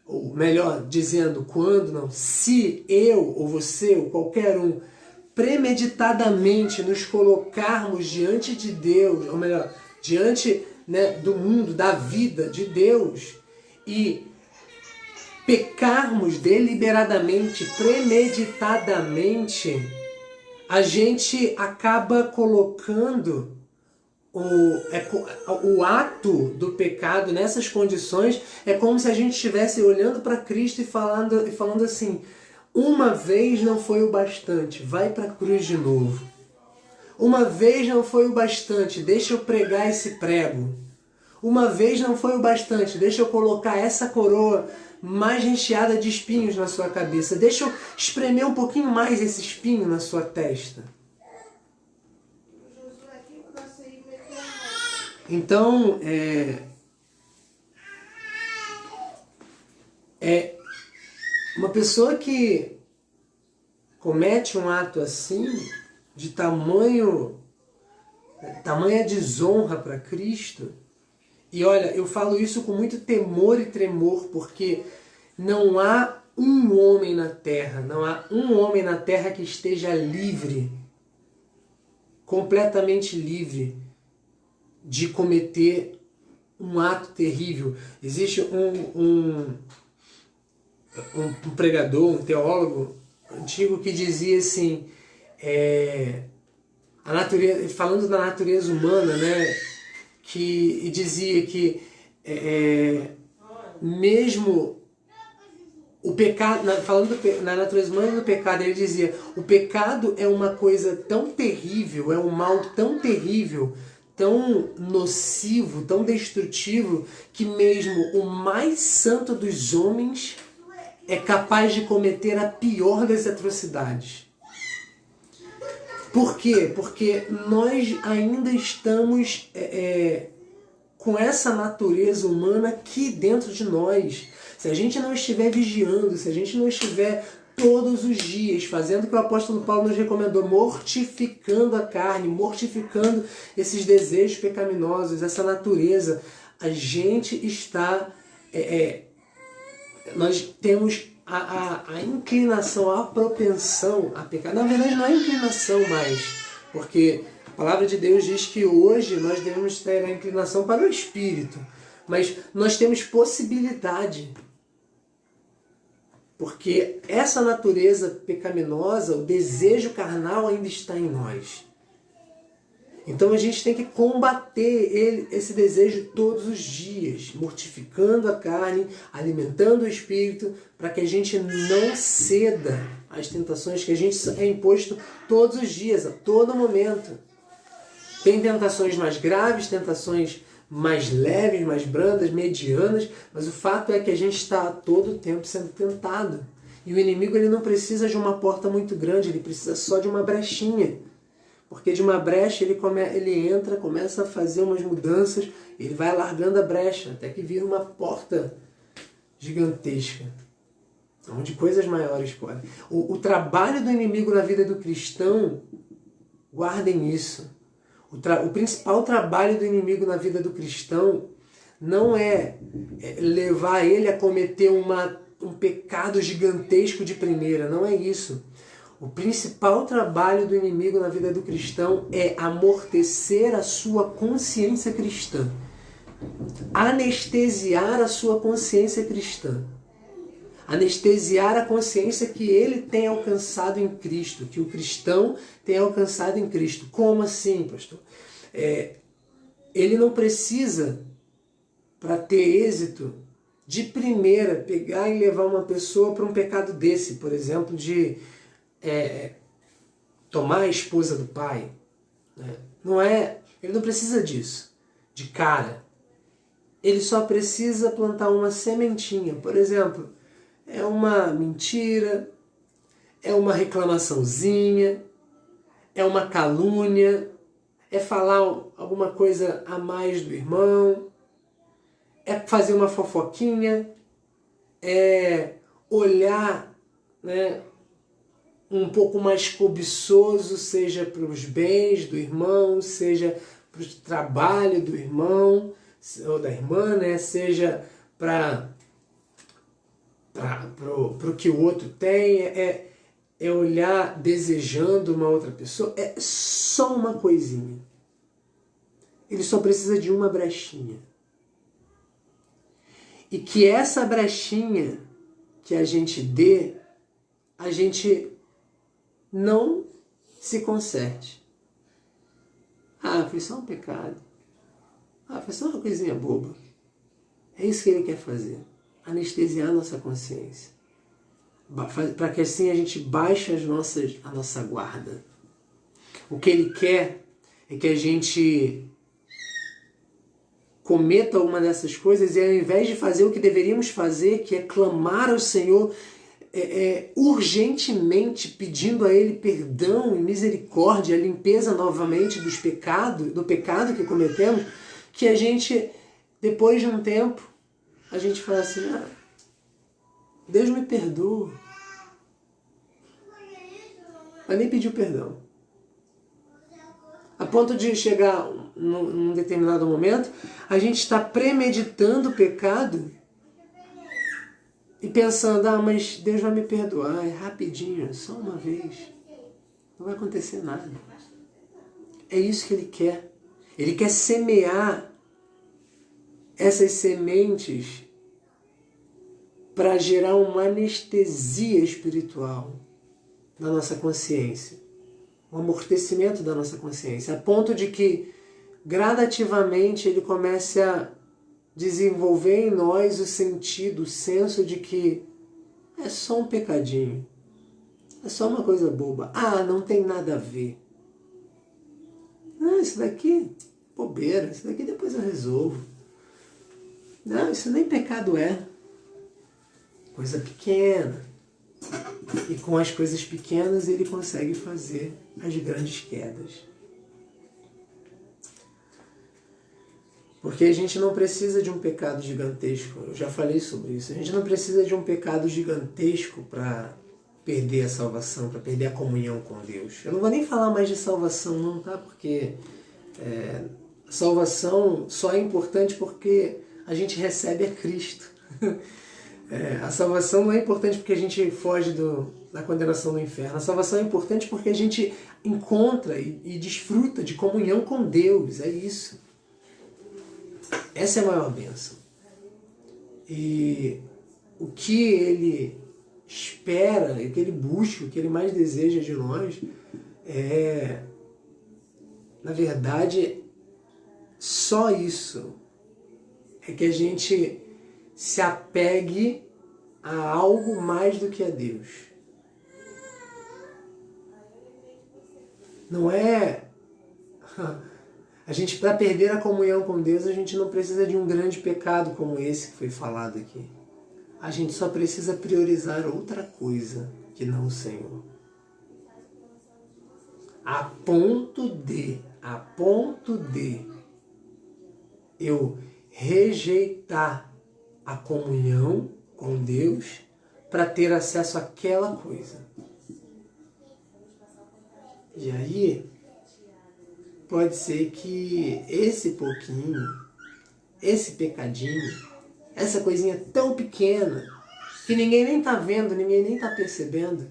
ou melhor dizendo, quando não, se eu, ou você, ou qualquer um, premeditadamente nos colocarmos diante de Deus, ou melhor, diante, né, do mundo, da vida de Deus, e pecarmos deliberadamente, premeditadamente, a gente acaba colocando o ato do pecado nessas condições. É como se a gente estivesse olhando para Cristo e falando assim: uma vez não foi o bastante, vai para a cruz de novo. Uma vez não foi o bastante, deixa eu pregar esse prego. Uma vez não foi o bastante, deixa eu colocar essa coroa mais recheada de espinhos na sua cabeça. Deixa eu espremer um pouquinho mais esse espinho na sua testa. Então, uma pessoa que comete um ato assim, de tamanha desonra para Cristo, e olha, eu falo isso com muito temor e tremor, porque não há um homem na terra, que esteja livre, completamente livre, de cometer um ato terrível. Existe um pregador, um teólogo antigo que dizia assim, a natureza, falando da natureza humana, né, que dizia que mesmo o pecado, falando na natureza humana e do pecado, ele dizia: o pecado é uma coisa tão terrível, é um mal tão terrível, tão nocivo, tão destrutivo, que mesmo o mais santo dos homens é capaz de cometer a pior das atrocidades. Por quê? Porque nós ainda estamos com essa natureza humana aqui dentro de nós. Se a gente não estiver vigiando, se a gente não estiver todos os dias, fazendo o que o apóstolo Paulo nos recomendou, mortificando a carne, mortificando esses desejos pecaminosos, essa natureza, a gente está... nós temos a inclinação, a propensão a pecar. Na verdade, não é inclinação mais, porque a palavra de Deus diz que hoje nós devemos ter a inclinação para o Espírito, mas nós temos possibilidade, porque essa natureza pecaminosa, o desejo carnal ainda está em nós. Então a gente tem que combater esse desejo todos os dias, mortificando a carne, alimentando o espírito, para que a gente não ceda às tentações que a gente é imposto todos os dias, a todo momento. Tem tentações mais graves, tentações mais leves, mais brandas, medianas, mas o fato é que a gente está a todo tempo sendo tentado. E o inimigo ele não precisa de uma porta muito grande, ele precisa só de uma brechinha. Porque de uma brecha ele entra, começa a fazer umas mudanças, ele vai largando a brecha, até que vira uma porta gigantesca, onde coisas maiores podem. O trabalho do inimigo na vida do cristão, guardem isso, o principal trabalho do inimigo na vida do cristão não é levar ele a cometer um pecado gigantesco de primeira, não é isso. O principal trabalho do inimigo na vida do cristão é amortecer a sua consciência cristã. Anestesiar a sua consciência cristã. Anestesiar a consciência que ele tem alcançado em Cristo, que o cristão tem alcançado em Cristo. Como assim, pastor? Ele não precisa, para ter êxito, de primeira pegar e levar uma pessoa para um pecado desse, por exemplo, de tomar a esposa do pai, né? Ele não precisa disso de cara. Ele só precisa plantar uma sementinha. Por exemplo, é uma mentira, é uma reclamaçãozinha, é uma calúnia, é falar alguma coisa a mais do irmão, é fazer uma fofoquinha, é olhar, né, um pouco mais cobiçoso, seja para os bens do irmão, seja para o trabalho do irmão ou da irmã, né? Seja para o que o outro tem, é olhar desejando uma outra pessoa, é só uma coisinha. Ele só precisa de uma brechinha. E que essa brechinha que a gente dê, a gente não se conserte. Foi só um pecado. Foi só uma coisinha boba. É isso que ele quer fazer. Anestesiar a nossa consciência. Para que assim a gente baixe a nossa guarda. O que ele quer é que a gente cometa uma dessas coisas e ao invés de fazer o que deveríamos fazer, que é clamar ao Senhor urgentemente, pedindo a Ele perdão e misericórdia, a limpeza novamente do pecado que cometemos, que a gente, depois de um tempo, a gente fala assim, Deus me perdoa. Mas nem pediu perdão. A ponto de chegar num determinado momento, a gente está premeditando o pecado e pensando, mas Deus vai me perdoar, é rapidinho, só uma vez. Não vai acontecer nada. É isso que Ele quer. Ele quer semear essas sementes para gerar uma anestesia espiritual na nossa consciência. Um amortecimento da nossa consciência. A ponto de que, gradativamente, Ele comece a desenvolver em nós o sentido, o senso de que é só um pecadinho, é só uma coisa boba, não tem nada a ver. Isso daqui, bobeira, isso daqui depois eu resolvo. Não, isso nem pecado é. Coisa pequena. E com as coisas pequenas ele consegue fazer as grandes quedas. Porque a gente não precisa de um pecado gigantesco. Eu já falei sobre isso. A gente não precisa de um pecado gigantesco para perder a salvação, para perder a comunhão com Deus. Eu não vou nem falar mais de salvação não, tá? Porque a salvação só é importante porque a gente recebe a Cristo. A salvação não é importante porque a gente foge da condenação do inferno. A salvação é importante porque a gente encontra e desfruta de comunhão com Deus. É isso. Essa é a maior bênção. E o que Ele espera, o que Ele busca, o que Ele mais deseja de nós na verdade, só isso. É que a gente se apegue a algo mais do que a Deus. Não é... A gente, para perder a comunhão com Deus, a gente não precisa de um grande pecado como esse que foi falado aqui. A gente só precisa priorizar outra coisa que não o Senhor. A ponto de eu rejeitar a comunhão com Deus para ter acesso àquela coisa. E aí, pode ser que esse pouquinho, esse pecadinho, essa coisinha tão pequena, que ninguém nem está vendo, ninguém nem está percebendo,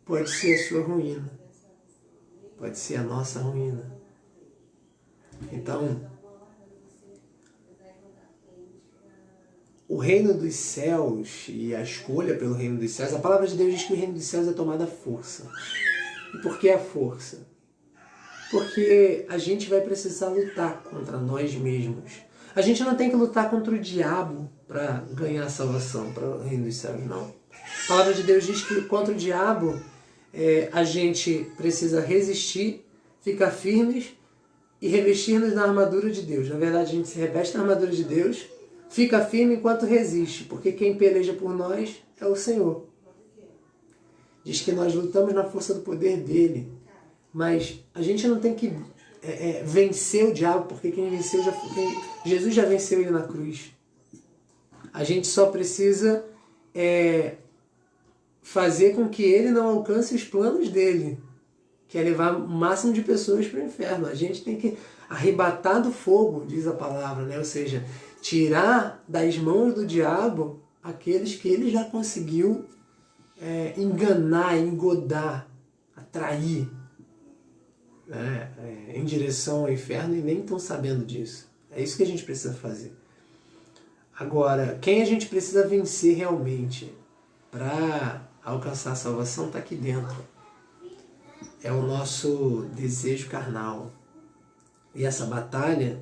pode ser a sua ruína. Pode ser a nossa ruína. Então, o reino dos céus e a escolha pelo reino dos céus, a palavra de Deus diz que o reino dos céus é tomada à força. E por que a força? Porque a gente vai precisar lutar contra nós mesmos. A gente não tem que lutar contra o diabo para ganhar a salvação, para o reino dos céus, não. A palavra de Deus diz que contra o diabo a gente precisa resistir, ficar firmes e revestir-nos na armadura de Deus. Na verdade, a gente se reveste na armadura de Deus, fica firme enquanto resiste, porque quem peleja por nós é o Senhor. Diz que nós lutamos na força do poder dele, mas a gente não tem que vencer o diabo, porque quem venceu Jesus já venceu ele na cruz. A gente só precisa fazer com que ele não alcance os planos dele, que é levar o máximo de pessoas para o inferno. A gente tem que arrebatar do fogo, diz a palavra, né? Ou seja, tirar das mãos do diabo aqueles que ele já conseguiu enganar, engodar, atrair, né? Em direção ao inferno e nem estão sabendo disso. É isso que a gente precisa fazer. Agora, quem a gente precisa vencer realmente para alcançar a salvação está aqui dentro. É o nosso desejo carnal. E essa batalha,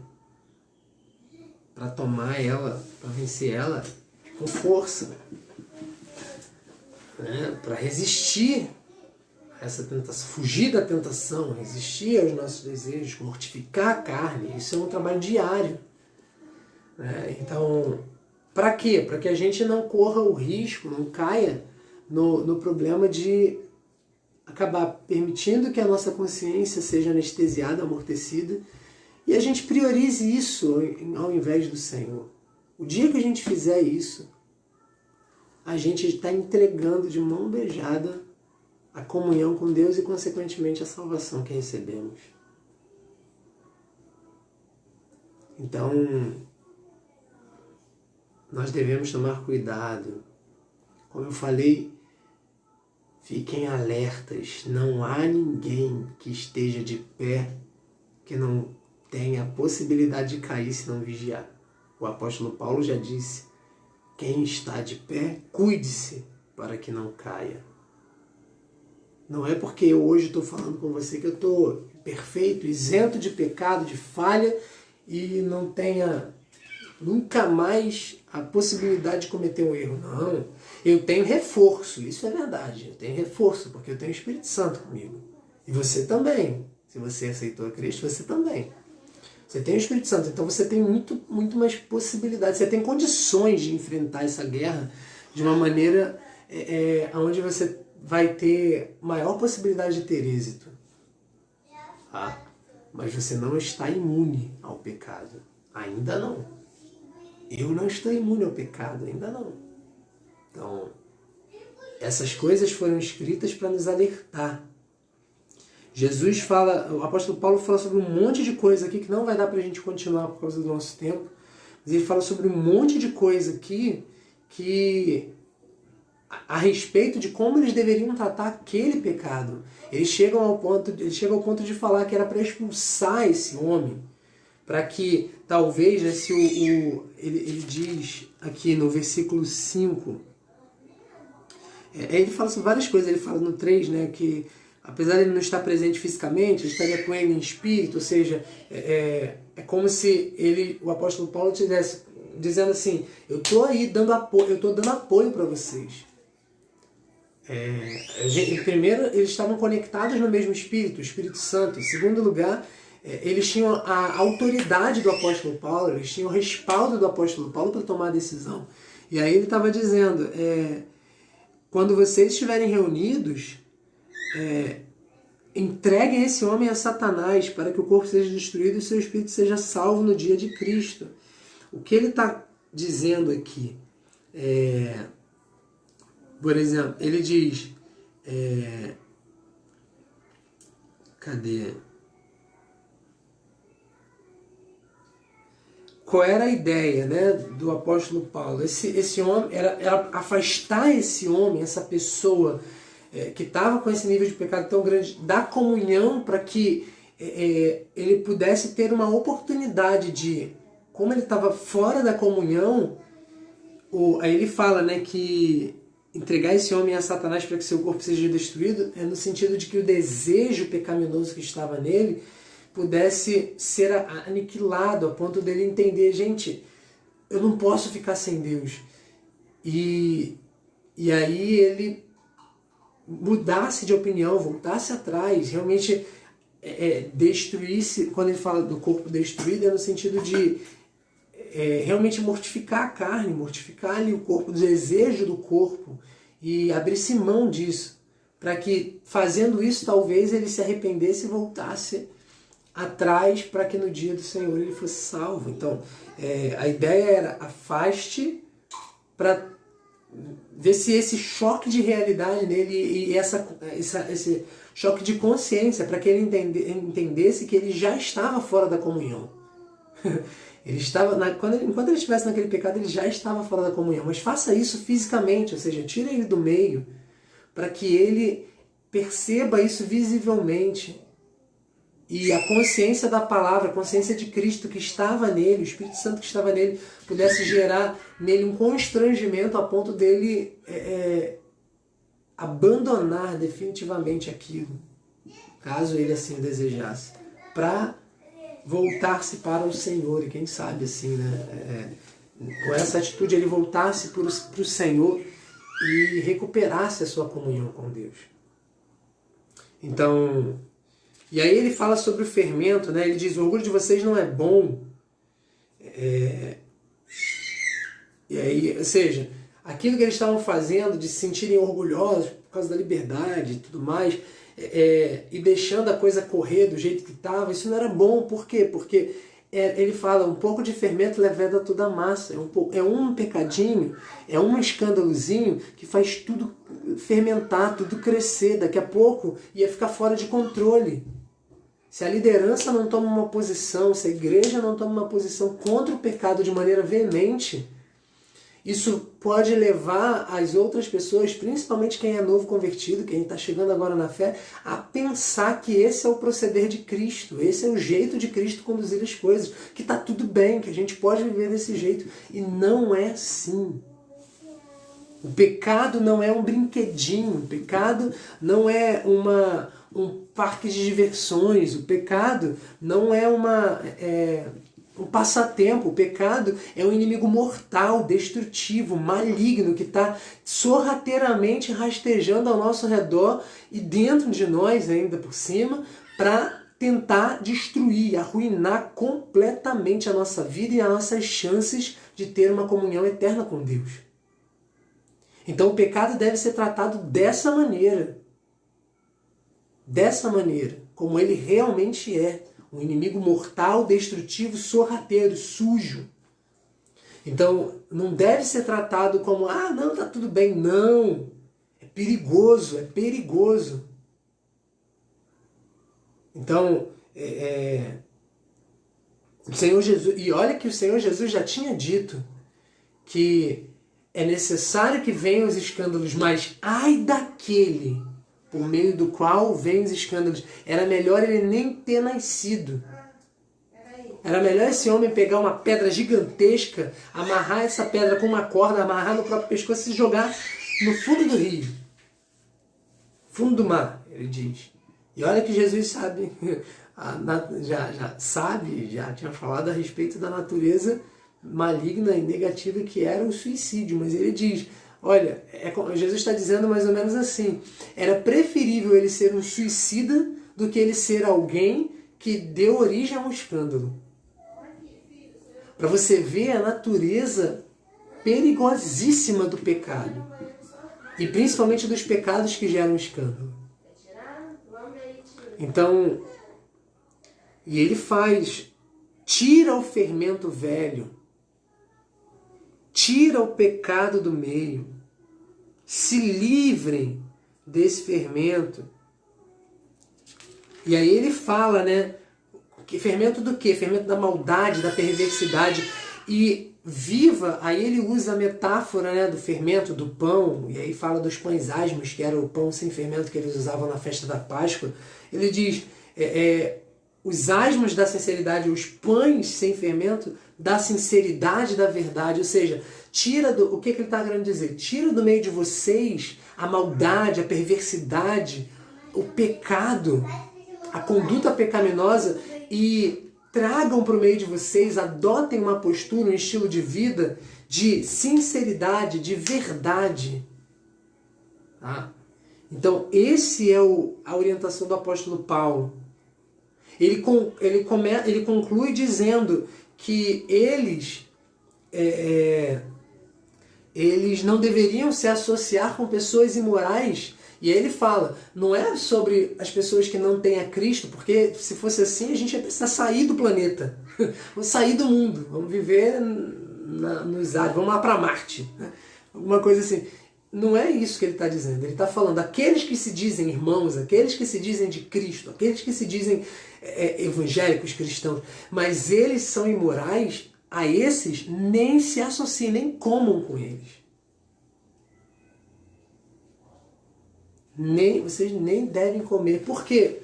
para tomar ela, para vencer ela, com força, né? Para resistir a essa tentação, fugir da tentação, resistir aos nossos desejos, mortificar a carne. Isso é um trabalho diário, né? Então, para quê? Para que a gente não corra o risco, não caia no problema de acabar permitindo que a nossa consciência seja anestesiada, amortecida, e a gente priorize isso ao invés do Senhor. O dia que a gente fizer isso, a gente está entregando de mão beijada a comunhão com Deus e, consequentemente, a salvação que recebemos. Então, nós devemos tomar cuidado. Como eu falei, fiquem alertas. Não há ninguém que esteja de pé que não tenha a possibilidade de cair se não vigiar. O apóstolo Paulo já disse: quem está de pé, cuide-se para que não caia. Não é porque eu hoje estou falando com você que eu estou perfeito, isento de pecado, de falha, e não tenha nunca mais a possibilidade de cometer um erro. Não, eu tenho reforço, isso é verdade. Eu tenho reforço porque eu tenho o Espírito Santo comigo. E você também. Se você aceitou a Cristo, você também. Você tem o Espírito Santo, então você tem muito mais possibilidades. Você tem condições de enfrentar essa guerra de uma maneira onde você vai ter maior possibilidade de ter êxito. Mas você não está imune ao pecado. Ainda não. Eu não estou imune ao pecado, ainda não. Então, Essas coisas foram escritas para nos alertar. Jesus fala, o apóstolo Paulo fala sobre um monte de coisa aqui que não vai dar para a gente continuar por causa do nosso tempo, mas ele fala sobre um monte de coisa aqui que a respeito de como eles deveriam tratar aquele pecado. Ele chega ao ponto de falar que era para expulsar esse homem, para que talvez, né, se ele diz aqui no versículo 5, ele fala sobre várias coisas, ele fala no 3, né, que apesar de ele não estar presente fisicamente, ele estaria com ele em espírito, ou seja, é como se o apóstolo Paulo estivesse dizendo assim, eu estou aí dando apoio para vocês. Primeiro, eles estavam conectados no mesmo Espírito, o Espírito Santo. Em segundo lugar, eles tinham a autoridade do apóstolo Paulo, eles tinham o respaldo do apóstolo Paulo para tomar a decisão. E aí ele estava dizendo, quando vocês estiverem reunidos, entreguem esse homem a Satanás para que o corpo seja destruído e o seu espírito seja salvo no dia de Cristo. O que ele está dizendo aqui por exemplo, ele diz, cadê? Qual era a ideia, né, do apóstolo Paulo? Esse homem era afastar esse homem, essa pessoa que estava com esse nível de pecado tão grande, da comunhão, para que ele pudesse ter uma oportunidade de, como ele estava fora da comunhão, aí ele fala, né, que entregar esse homem a Satanás para que seu corpo seja destruído é no sentido de que o desejo pecaminoso que estava nele pudesse ser aniquilado, a ponto dele entender, gente, eu não posso ficar sem Deus. E aí ele mudasse de opinião, voltasse atrás, realmente destruísse, quando ele fala do corpo destruído, é no sentido de realmente mortificar a carne, mortificar ali o corpo, o desejo do corpo, e abrir-se mão disso, para que, fazendo isso, talvez ele se arrependesse e voltasse atrás, para que no dia do Senhor ele fosse salvo. Então, a ideia era afaste, para ver se esse choque de realidade nele e esse choque de consciência, para que ele entendesse que ele já estava fora da comunhão. Ele estava, enquanto ele estivesse naquele pecado, ele já estava fora da comunhão. Mas faça isso fisicamente, ou seja, tira ele do meio, para que ele perceba isso visivelmente. E a consciência da palavra, a consciência de Cristo que estava nele, o Espírito Santo que estava nele, pudesse gerar nele um constrangimento a ponto dele abandonar definitivamente aquilo, caso ele assim o desejasse, para voltar-se para o Senhor. E quem sabe assim, né, com essa atitude ele voltasse para o Senhor e recuperasse a sua comunhão com Deus. Então, e aí ele fala sobre o fermento, né? Ele diz, o orgulho de vocês não é bom. E aí, ou seja, aquilo que eles estavam fazendo, de se sentirem orgulhosos por causa da liberdade e tudo mais, e deixando a coisa correr do jeito que estava, isso não era bom. Por quê? Porque ele fala, um pouco de fermento leveda toda a massa. É um pecadinho, é um escândalozinho que faz tudo fermentar, tudo crescer. Daqui a pouco ia ficar fora de controle. Se a liderança não toma uma posição, se a igreja não toma uma posição contra o pecado de maneira veemente, isso pode levar as outras pessoas, principalmente quem é novo convertido, quem está chegando agora na fé, a pensar que esse é o proceder de Cristo, esse é o jeito de Cristo conduzir as coisas, que está tudo bem, que a gente pode viver desse jeito. E não é assim. O pecado não é um brinquedinho, o pecado não é um parque de diversões, o pecado não é um passatempo. O pecado é um inimigo mortal, destrutivo, maligno, que está sorrateiramente rastejando ao nosso redor e dentro de nós ainda por cima, para tentar destruir, arruinar completamente a nossa vida e as nossas chances de ter uma comunhão eterna com Deus. Então o pecado deve ser tratado dessa maneira, como ele realmente é. Um inimigo mortal, destrutivo, sorrateiro, sujo. Então, não deve ser tratado como, não, tá tudo bem. Não. É perigoso, é perigoso. Então, o Senhor Jesus, e olha que o Senhor Jesus já tinha dito que é necessário que venham os escândalos, mas ai daquele por meio do qual vêm os escândalos. Era melhor ele nem ter nascido. Era melhor esse homem pegar uma pedra gigantesca, amarrar essa pedra com uma corda, amarrar no próprio pescoço e se jogar no fundo do rio. Fundo do mar, ele diz. E olha que Jesus sabe, já tinha falado a respeito da natureza maligna e negativa que era o suicídio, mas ele diz, olha, Jesus está dizendo mais ou menos assim, era preferível ele ser um suicida do que ele ser alguém que deu origem a um escândalo. Para você ver a natureza perigosíssima do pecado. E principalmente dos pecados que geram escândalo. Então, e ele tira o fermento velho, tira o pecado do meio, se livrem desse fermento. E aí ele fala, né? Que fermento do quê? Fermento da maldade, da perversidade. E viva, aí ele usa a metáfora, né, do fermento, do pão, e aí fala dos pães asmos, que era o pão sem fermento que eles usavam na festa da Páscoa. Ele diz, os asmos da sinceridade, os pães sem fermento da sinceridade da verdade, ou seja, o que ele está querendo dizer? Tira do meio de vocês a maldade, a perversidade, o pecado, a conduta pecaminosa e tragam para o meio de vocês, adotem uma postura, um estilo de vida de sinceridade, de verdade. Tá? Então, esse é a orientação do apóstolo Paulo. Ele conclui dizendo que eles não deveriam se associar com pessoas imorais. E aí ele fala, não é sobre as pessoas que não têm a Cristo, porque se fosse assim a gente ia precisar sair do planeta, vamos sair do mundo, vamos viver nos ares, vamos lá para Marte, né? Alguma coisa assim. Não é isso que ele está dizendo, ele está falando, aqueles que se dizem irmãos, aqueles que se dizem de Cristo, aqueles que se dizem evangélicos cristãos, mas eles são imorais, a esses nem se associem, nem comam com eles. Vocês nem devem comer. Por quê?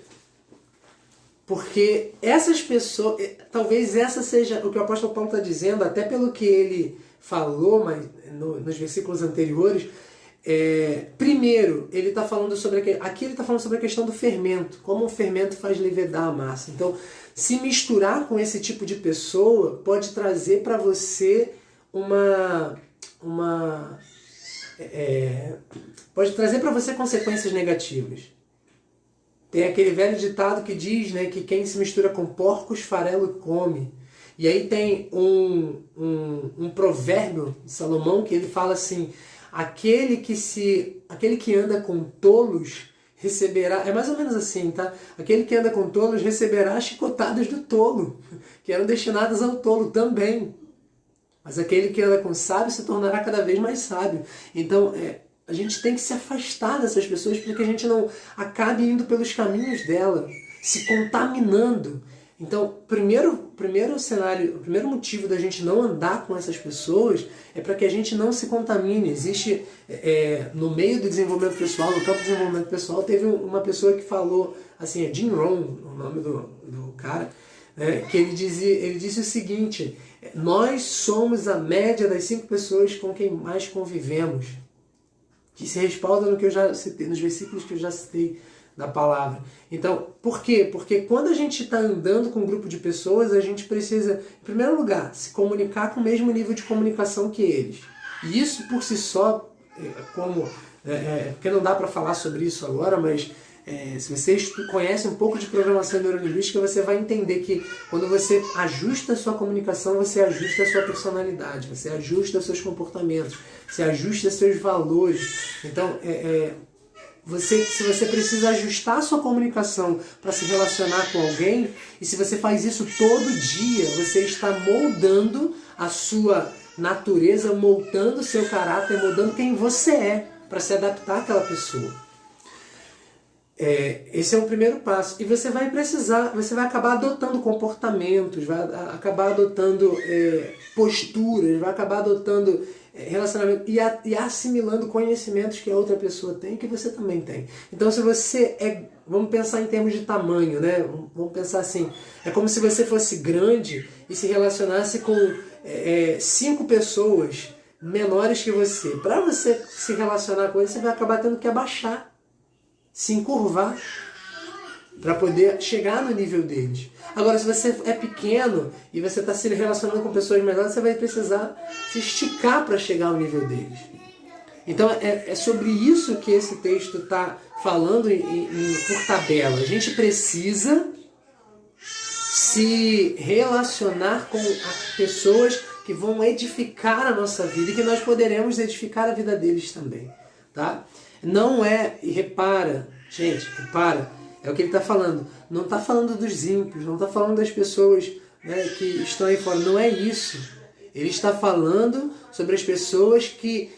Porque essas pessoas, talvez essa seja o que o apóstolo Paulo está dizendo, até pelo que ele falou mas nos versículos anteriores. Primeiro, ele está falando aqui ele está falando sobre a questão do fermento, como o fermento faz levedar a massa. Então, se misturar com esse tipo de pessoa pode trazer para você pode trazer para você consequências negativas. Tem aquele velho ditado que diz, né, que quem se mistura com porcos, farelo come. E aí tem um provérbio de Salomão que ele fala assim, aquele que anda com tolos receberá, é mais ou menos assim, tá? Aquele que anda com tolos receberá chicotadas do tolo, que eram destinadas ao tolo também. Mas aquele que anda com sábio se tornará cada vez mais sábio. Então, a gente tem que se afastar dessas pessoas para que a gente não acabe indo pelos caminhos delas, se contaminando. Então, primeiro cenário, o primeiro motivo da gente não andar com essas pessoas é para que a gente não se contamine. Existe, no meio do desenvolvimento pessoal, no campo do desenvolvimento pessoal, teve uma pessoa que falou, assim, é Jim Rohn, o nome do cara, que ele disse o seguinte, nós somos a média das 5 pessoas com quem mais convivemos, que se respalda no que eu já citei, nos versículos que eu já citei da palavra. Então, por quê? Porque quando a gente está andando com um grupo de pessoas, a gente precisa, em primeiro lugar, se comunicar com o mesmo nível de comunicação que eles. E isso por si só, porque não dá para falar sobre isso agora, mas se você conhece um pouco de programação neurolinguística, você vai entender que quando você ajusta a sua comunicação, você ajusta a sua personalidade, você ajusta os seus comportamentos, você ajusta os seus valores. Então, se você precisa ajustar a sua comunicação para se relacionar com alguém, e se você faz isso todo dia, você está moldando a sua natureza, moldando o seu caráter, moldando quem você é. para se adaptar àquela pessoa. Esse é o primeiro passo. E você vai acabar adotando comportamentos, vai acabar adotando posturas, vai acabar adotando relacionamento e assimilando conhecimentos que a outra pessoa tem e que você também tem. Então, se você vamos pensar em termos de tamanho, né? Vamos pensar assim, é como se você fosse grande e se relacionasse com 5 pessoas menores que você. Para você se relacionar com eles, você vai acabar tendo que abaixar, se encurvar para poder chegar no nível deles. Agora, se você é pequeno e você está se relacionando com pessoas menores, você vai precisar se esticar para chegar ao nível deles. Então, é sobre isso que esse texto está falando por tabela. A gente precisa se relacionar com pessoas que vão edificar a nossa vida e que nós poderemos edificar a vida deles também. Tá? Não repara, é o que ele está falando. Não está falando dos ímpios, não está falando das pessoas, né, que estão aí fora. Não é isso. Ele está falando sobre as pessoas que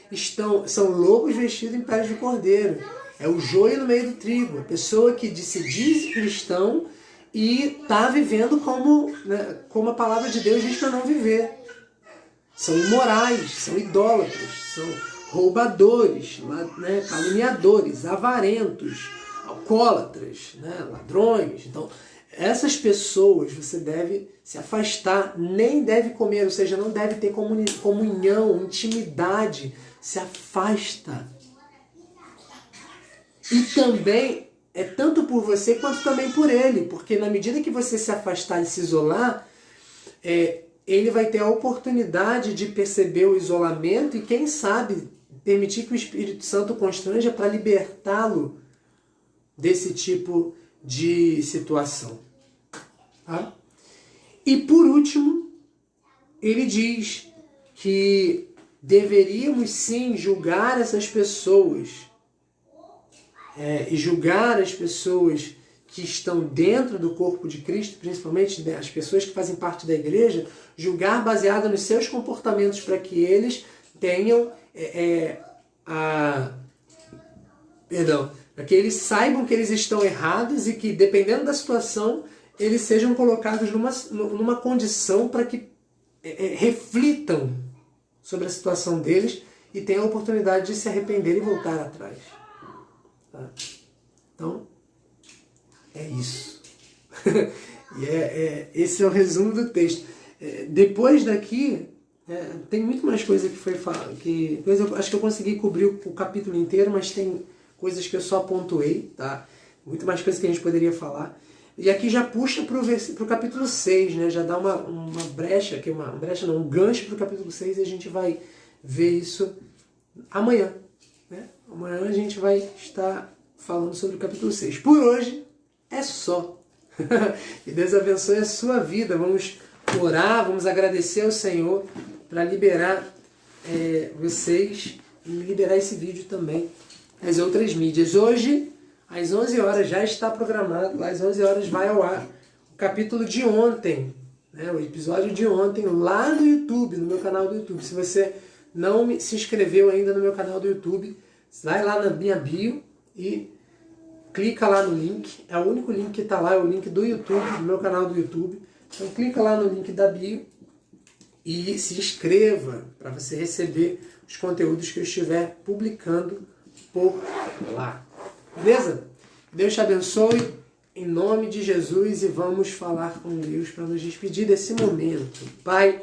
são lobos vestidos em peles de cordeiro. É o joio no meio do trigo. A pessoa que se diz cristão e está vivendo como a palavra de Deus diz para não viver. São imorais, são idólatras, são roubadores, né, caluniadores, avarentos, alcoólatras, né, ladrões. Então, essas pessoas você deve se afastar, nem deve comer, ou seja, não deve ter comunhão, intimidade, se afasta. E também é tanto por você quanto também por ele, porque na medida que você se afastar e se isolar, ele vai ter a oportunidade de perceber o isolamento e, quem sabe, permitir que o Espírito Santo constranja para libertá-lo desse tipo de situação. Tá? E por último, ele diz que deveríamos sim julgar essas pessoas, e julgar as pessoas que estão dentro do corpo de Cristo, principalmente, né, as pessoas que fazem parte da igreja, julgar baseado nos seus comportamentos para que eles tenham para que eles saibam que eles estão errados e que, dependendo da situação, eles sejam colocados numa condição para que reflitam sobre a situação deles e tenham a oportunidade de se arrepender e voltar atrás. Tá? Então, é isso. E esse é o resumo do texto. Depois daqui, tem muito mais coisa que foi falado. Acho que eu consegui cobrir o capítulo inteiro, mas tem coisas que eu só pontuei. Tá? Muito mais coisas que a gente poderia falar. E aqui já puxa para o capítulo 6, né? Já dá uma brecha, um gancho para o capítulo 6 e a gente vai ver isso amanhã. Né? Amanhã a gente vai estar falando sobre o capítulo 6. Por hoje é só. Que Deus abençoe a sua vida. Vamos orar, vamos agradecer ao Senhor para liberar vocês e liberar esse vídeo também nas outras mídias. Hoje, às 11 horas, já está programado, lá às 11 horas vai ao ar o capítulo de ontem, né, o episódio de ontem, lá no YouTube, no meu canal do YouTube. Se você não se inscreveu ainda no meu canal do YouTube, vai lá na minha bio e clica lá no link. É o único link que está lá, é o link do YouTube, do meu canal do YouTube. Então clica lá no link da bio e se inscreva para você receber os conteúdos que eu estiver publicando por lá. Beleza? Deus te abençoe em nome de Jesus e vamos falar com Deus para nos despedir desse momento. Pai,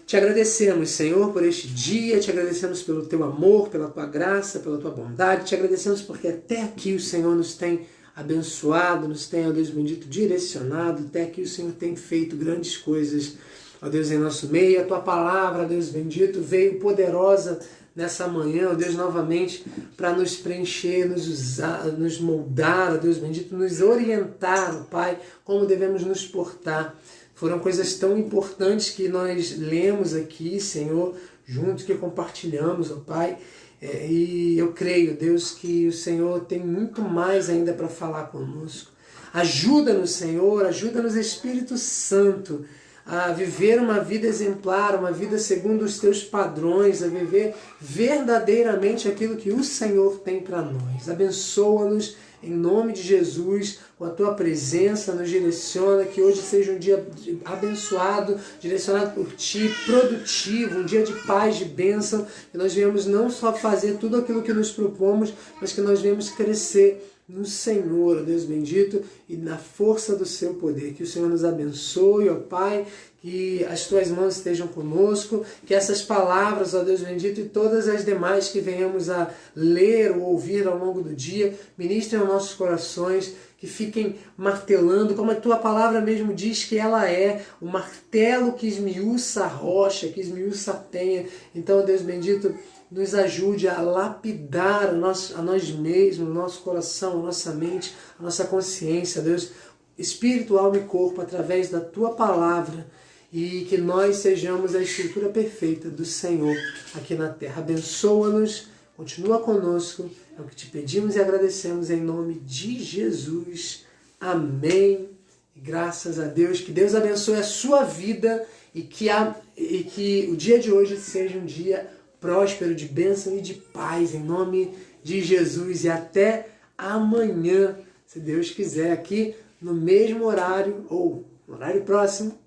te agradecemos, Senhor, por este dia, te agradecemos pelo teu amor, pela tua graça, pela tua bondade, te agradecemos porque até aqui o Senhor nos tem abençoado, nos tem, ó Deus bendito, direcionado, até aqui o Senhor tem feito grandes coisas, ó Deus, em nosso meio. A tua palavra, ó Deus bendito, veio poderosa nessa manhã, ó Deus, novamente, para nos preencher, nos usar, nos moldar, ó Deus bendito, nos orientar, ó Pai, como devemos nos portar. Foram coisas tão importantes que nós lemos aqui, Senhor, juntos, que compartilhamos, ó Pai. E eu creio, Deus, que o Senhor tem muito mais ainda para falar conosco. Ajuda-nos, Senhor, ajuda-nos, Espírito Santo, a viver uma vida exemplar, uma vida segundo os teus padrões, a viver verdadeiramente aquilo que o Senhor tem para nós. Abençoa-nos em nome de Jesus, com a tua presença nos direciona, que hoje seja um dia abençoado, direcionado por ti, produtivo, um dia de paz, de bênção, que nós venhamos não só fazer tudo aquilo que nos propomos, mas que nós venhamos crescer no Senhor, ó Deus bendito, e na força do seu poder. Que o Senhor nos abençoe, ó Pai, que as tuas mãos estejam conosco, que essas palavras, ó Deus bendito, e todas as demais que venhamos a ler ou ouvir ao longo do dia, ministrem aos nossos corações, que fiquem martelando, como a tua palavra mesmo diz que ela é, o martelo que esmiuça a rocha, que esmiuça a penha. Então, ó Deus bendito, nos ajude a lapidar a nós mesmos, o nosso coração, a nossa mente, a nossa consciência, Deus, espírito, alma e corpo, através da tua palavra, e que nós sejamos a estrutura perfeita do Senhor aqui na terra. Abençoa-nos, continua conosco, é o que te pedimos e agradecemos em nome de Jesus. Amém. Graças a Deus, que Deus abençoe a sua vida e que o dia de hoje seja um dia próspero, de bênção e de paz, em nome de Jesus. E até amanhã, se Deus quiser, aqui no mesmo horário, ou no horário próximo,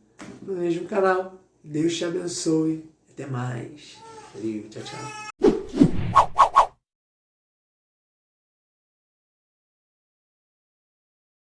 no mesmo canal. Deus te abençoe. Até mais. Valeu, tchau, tchau.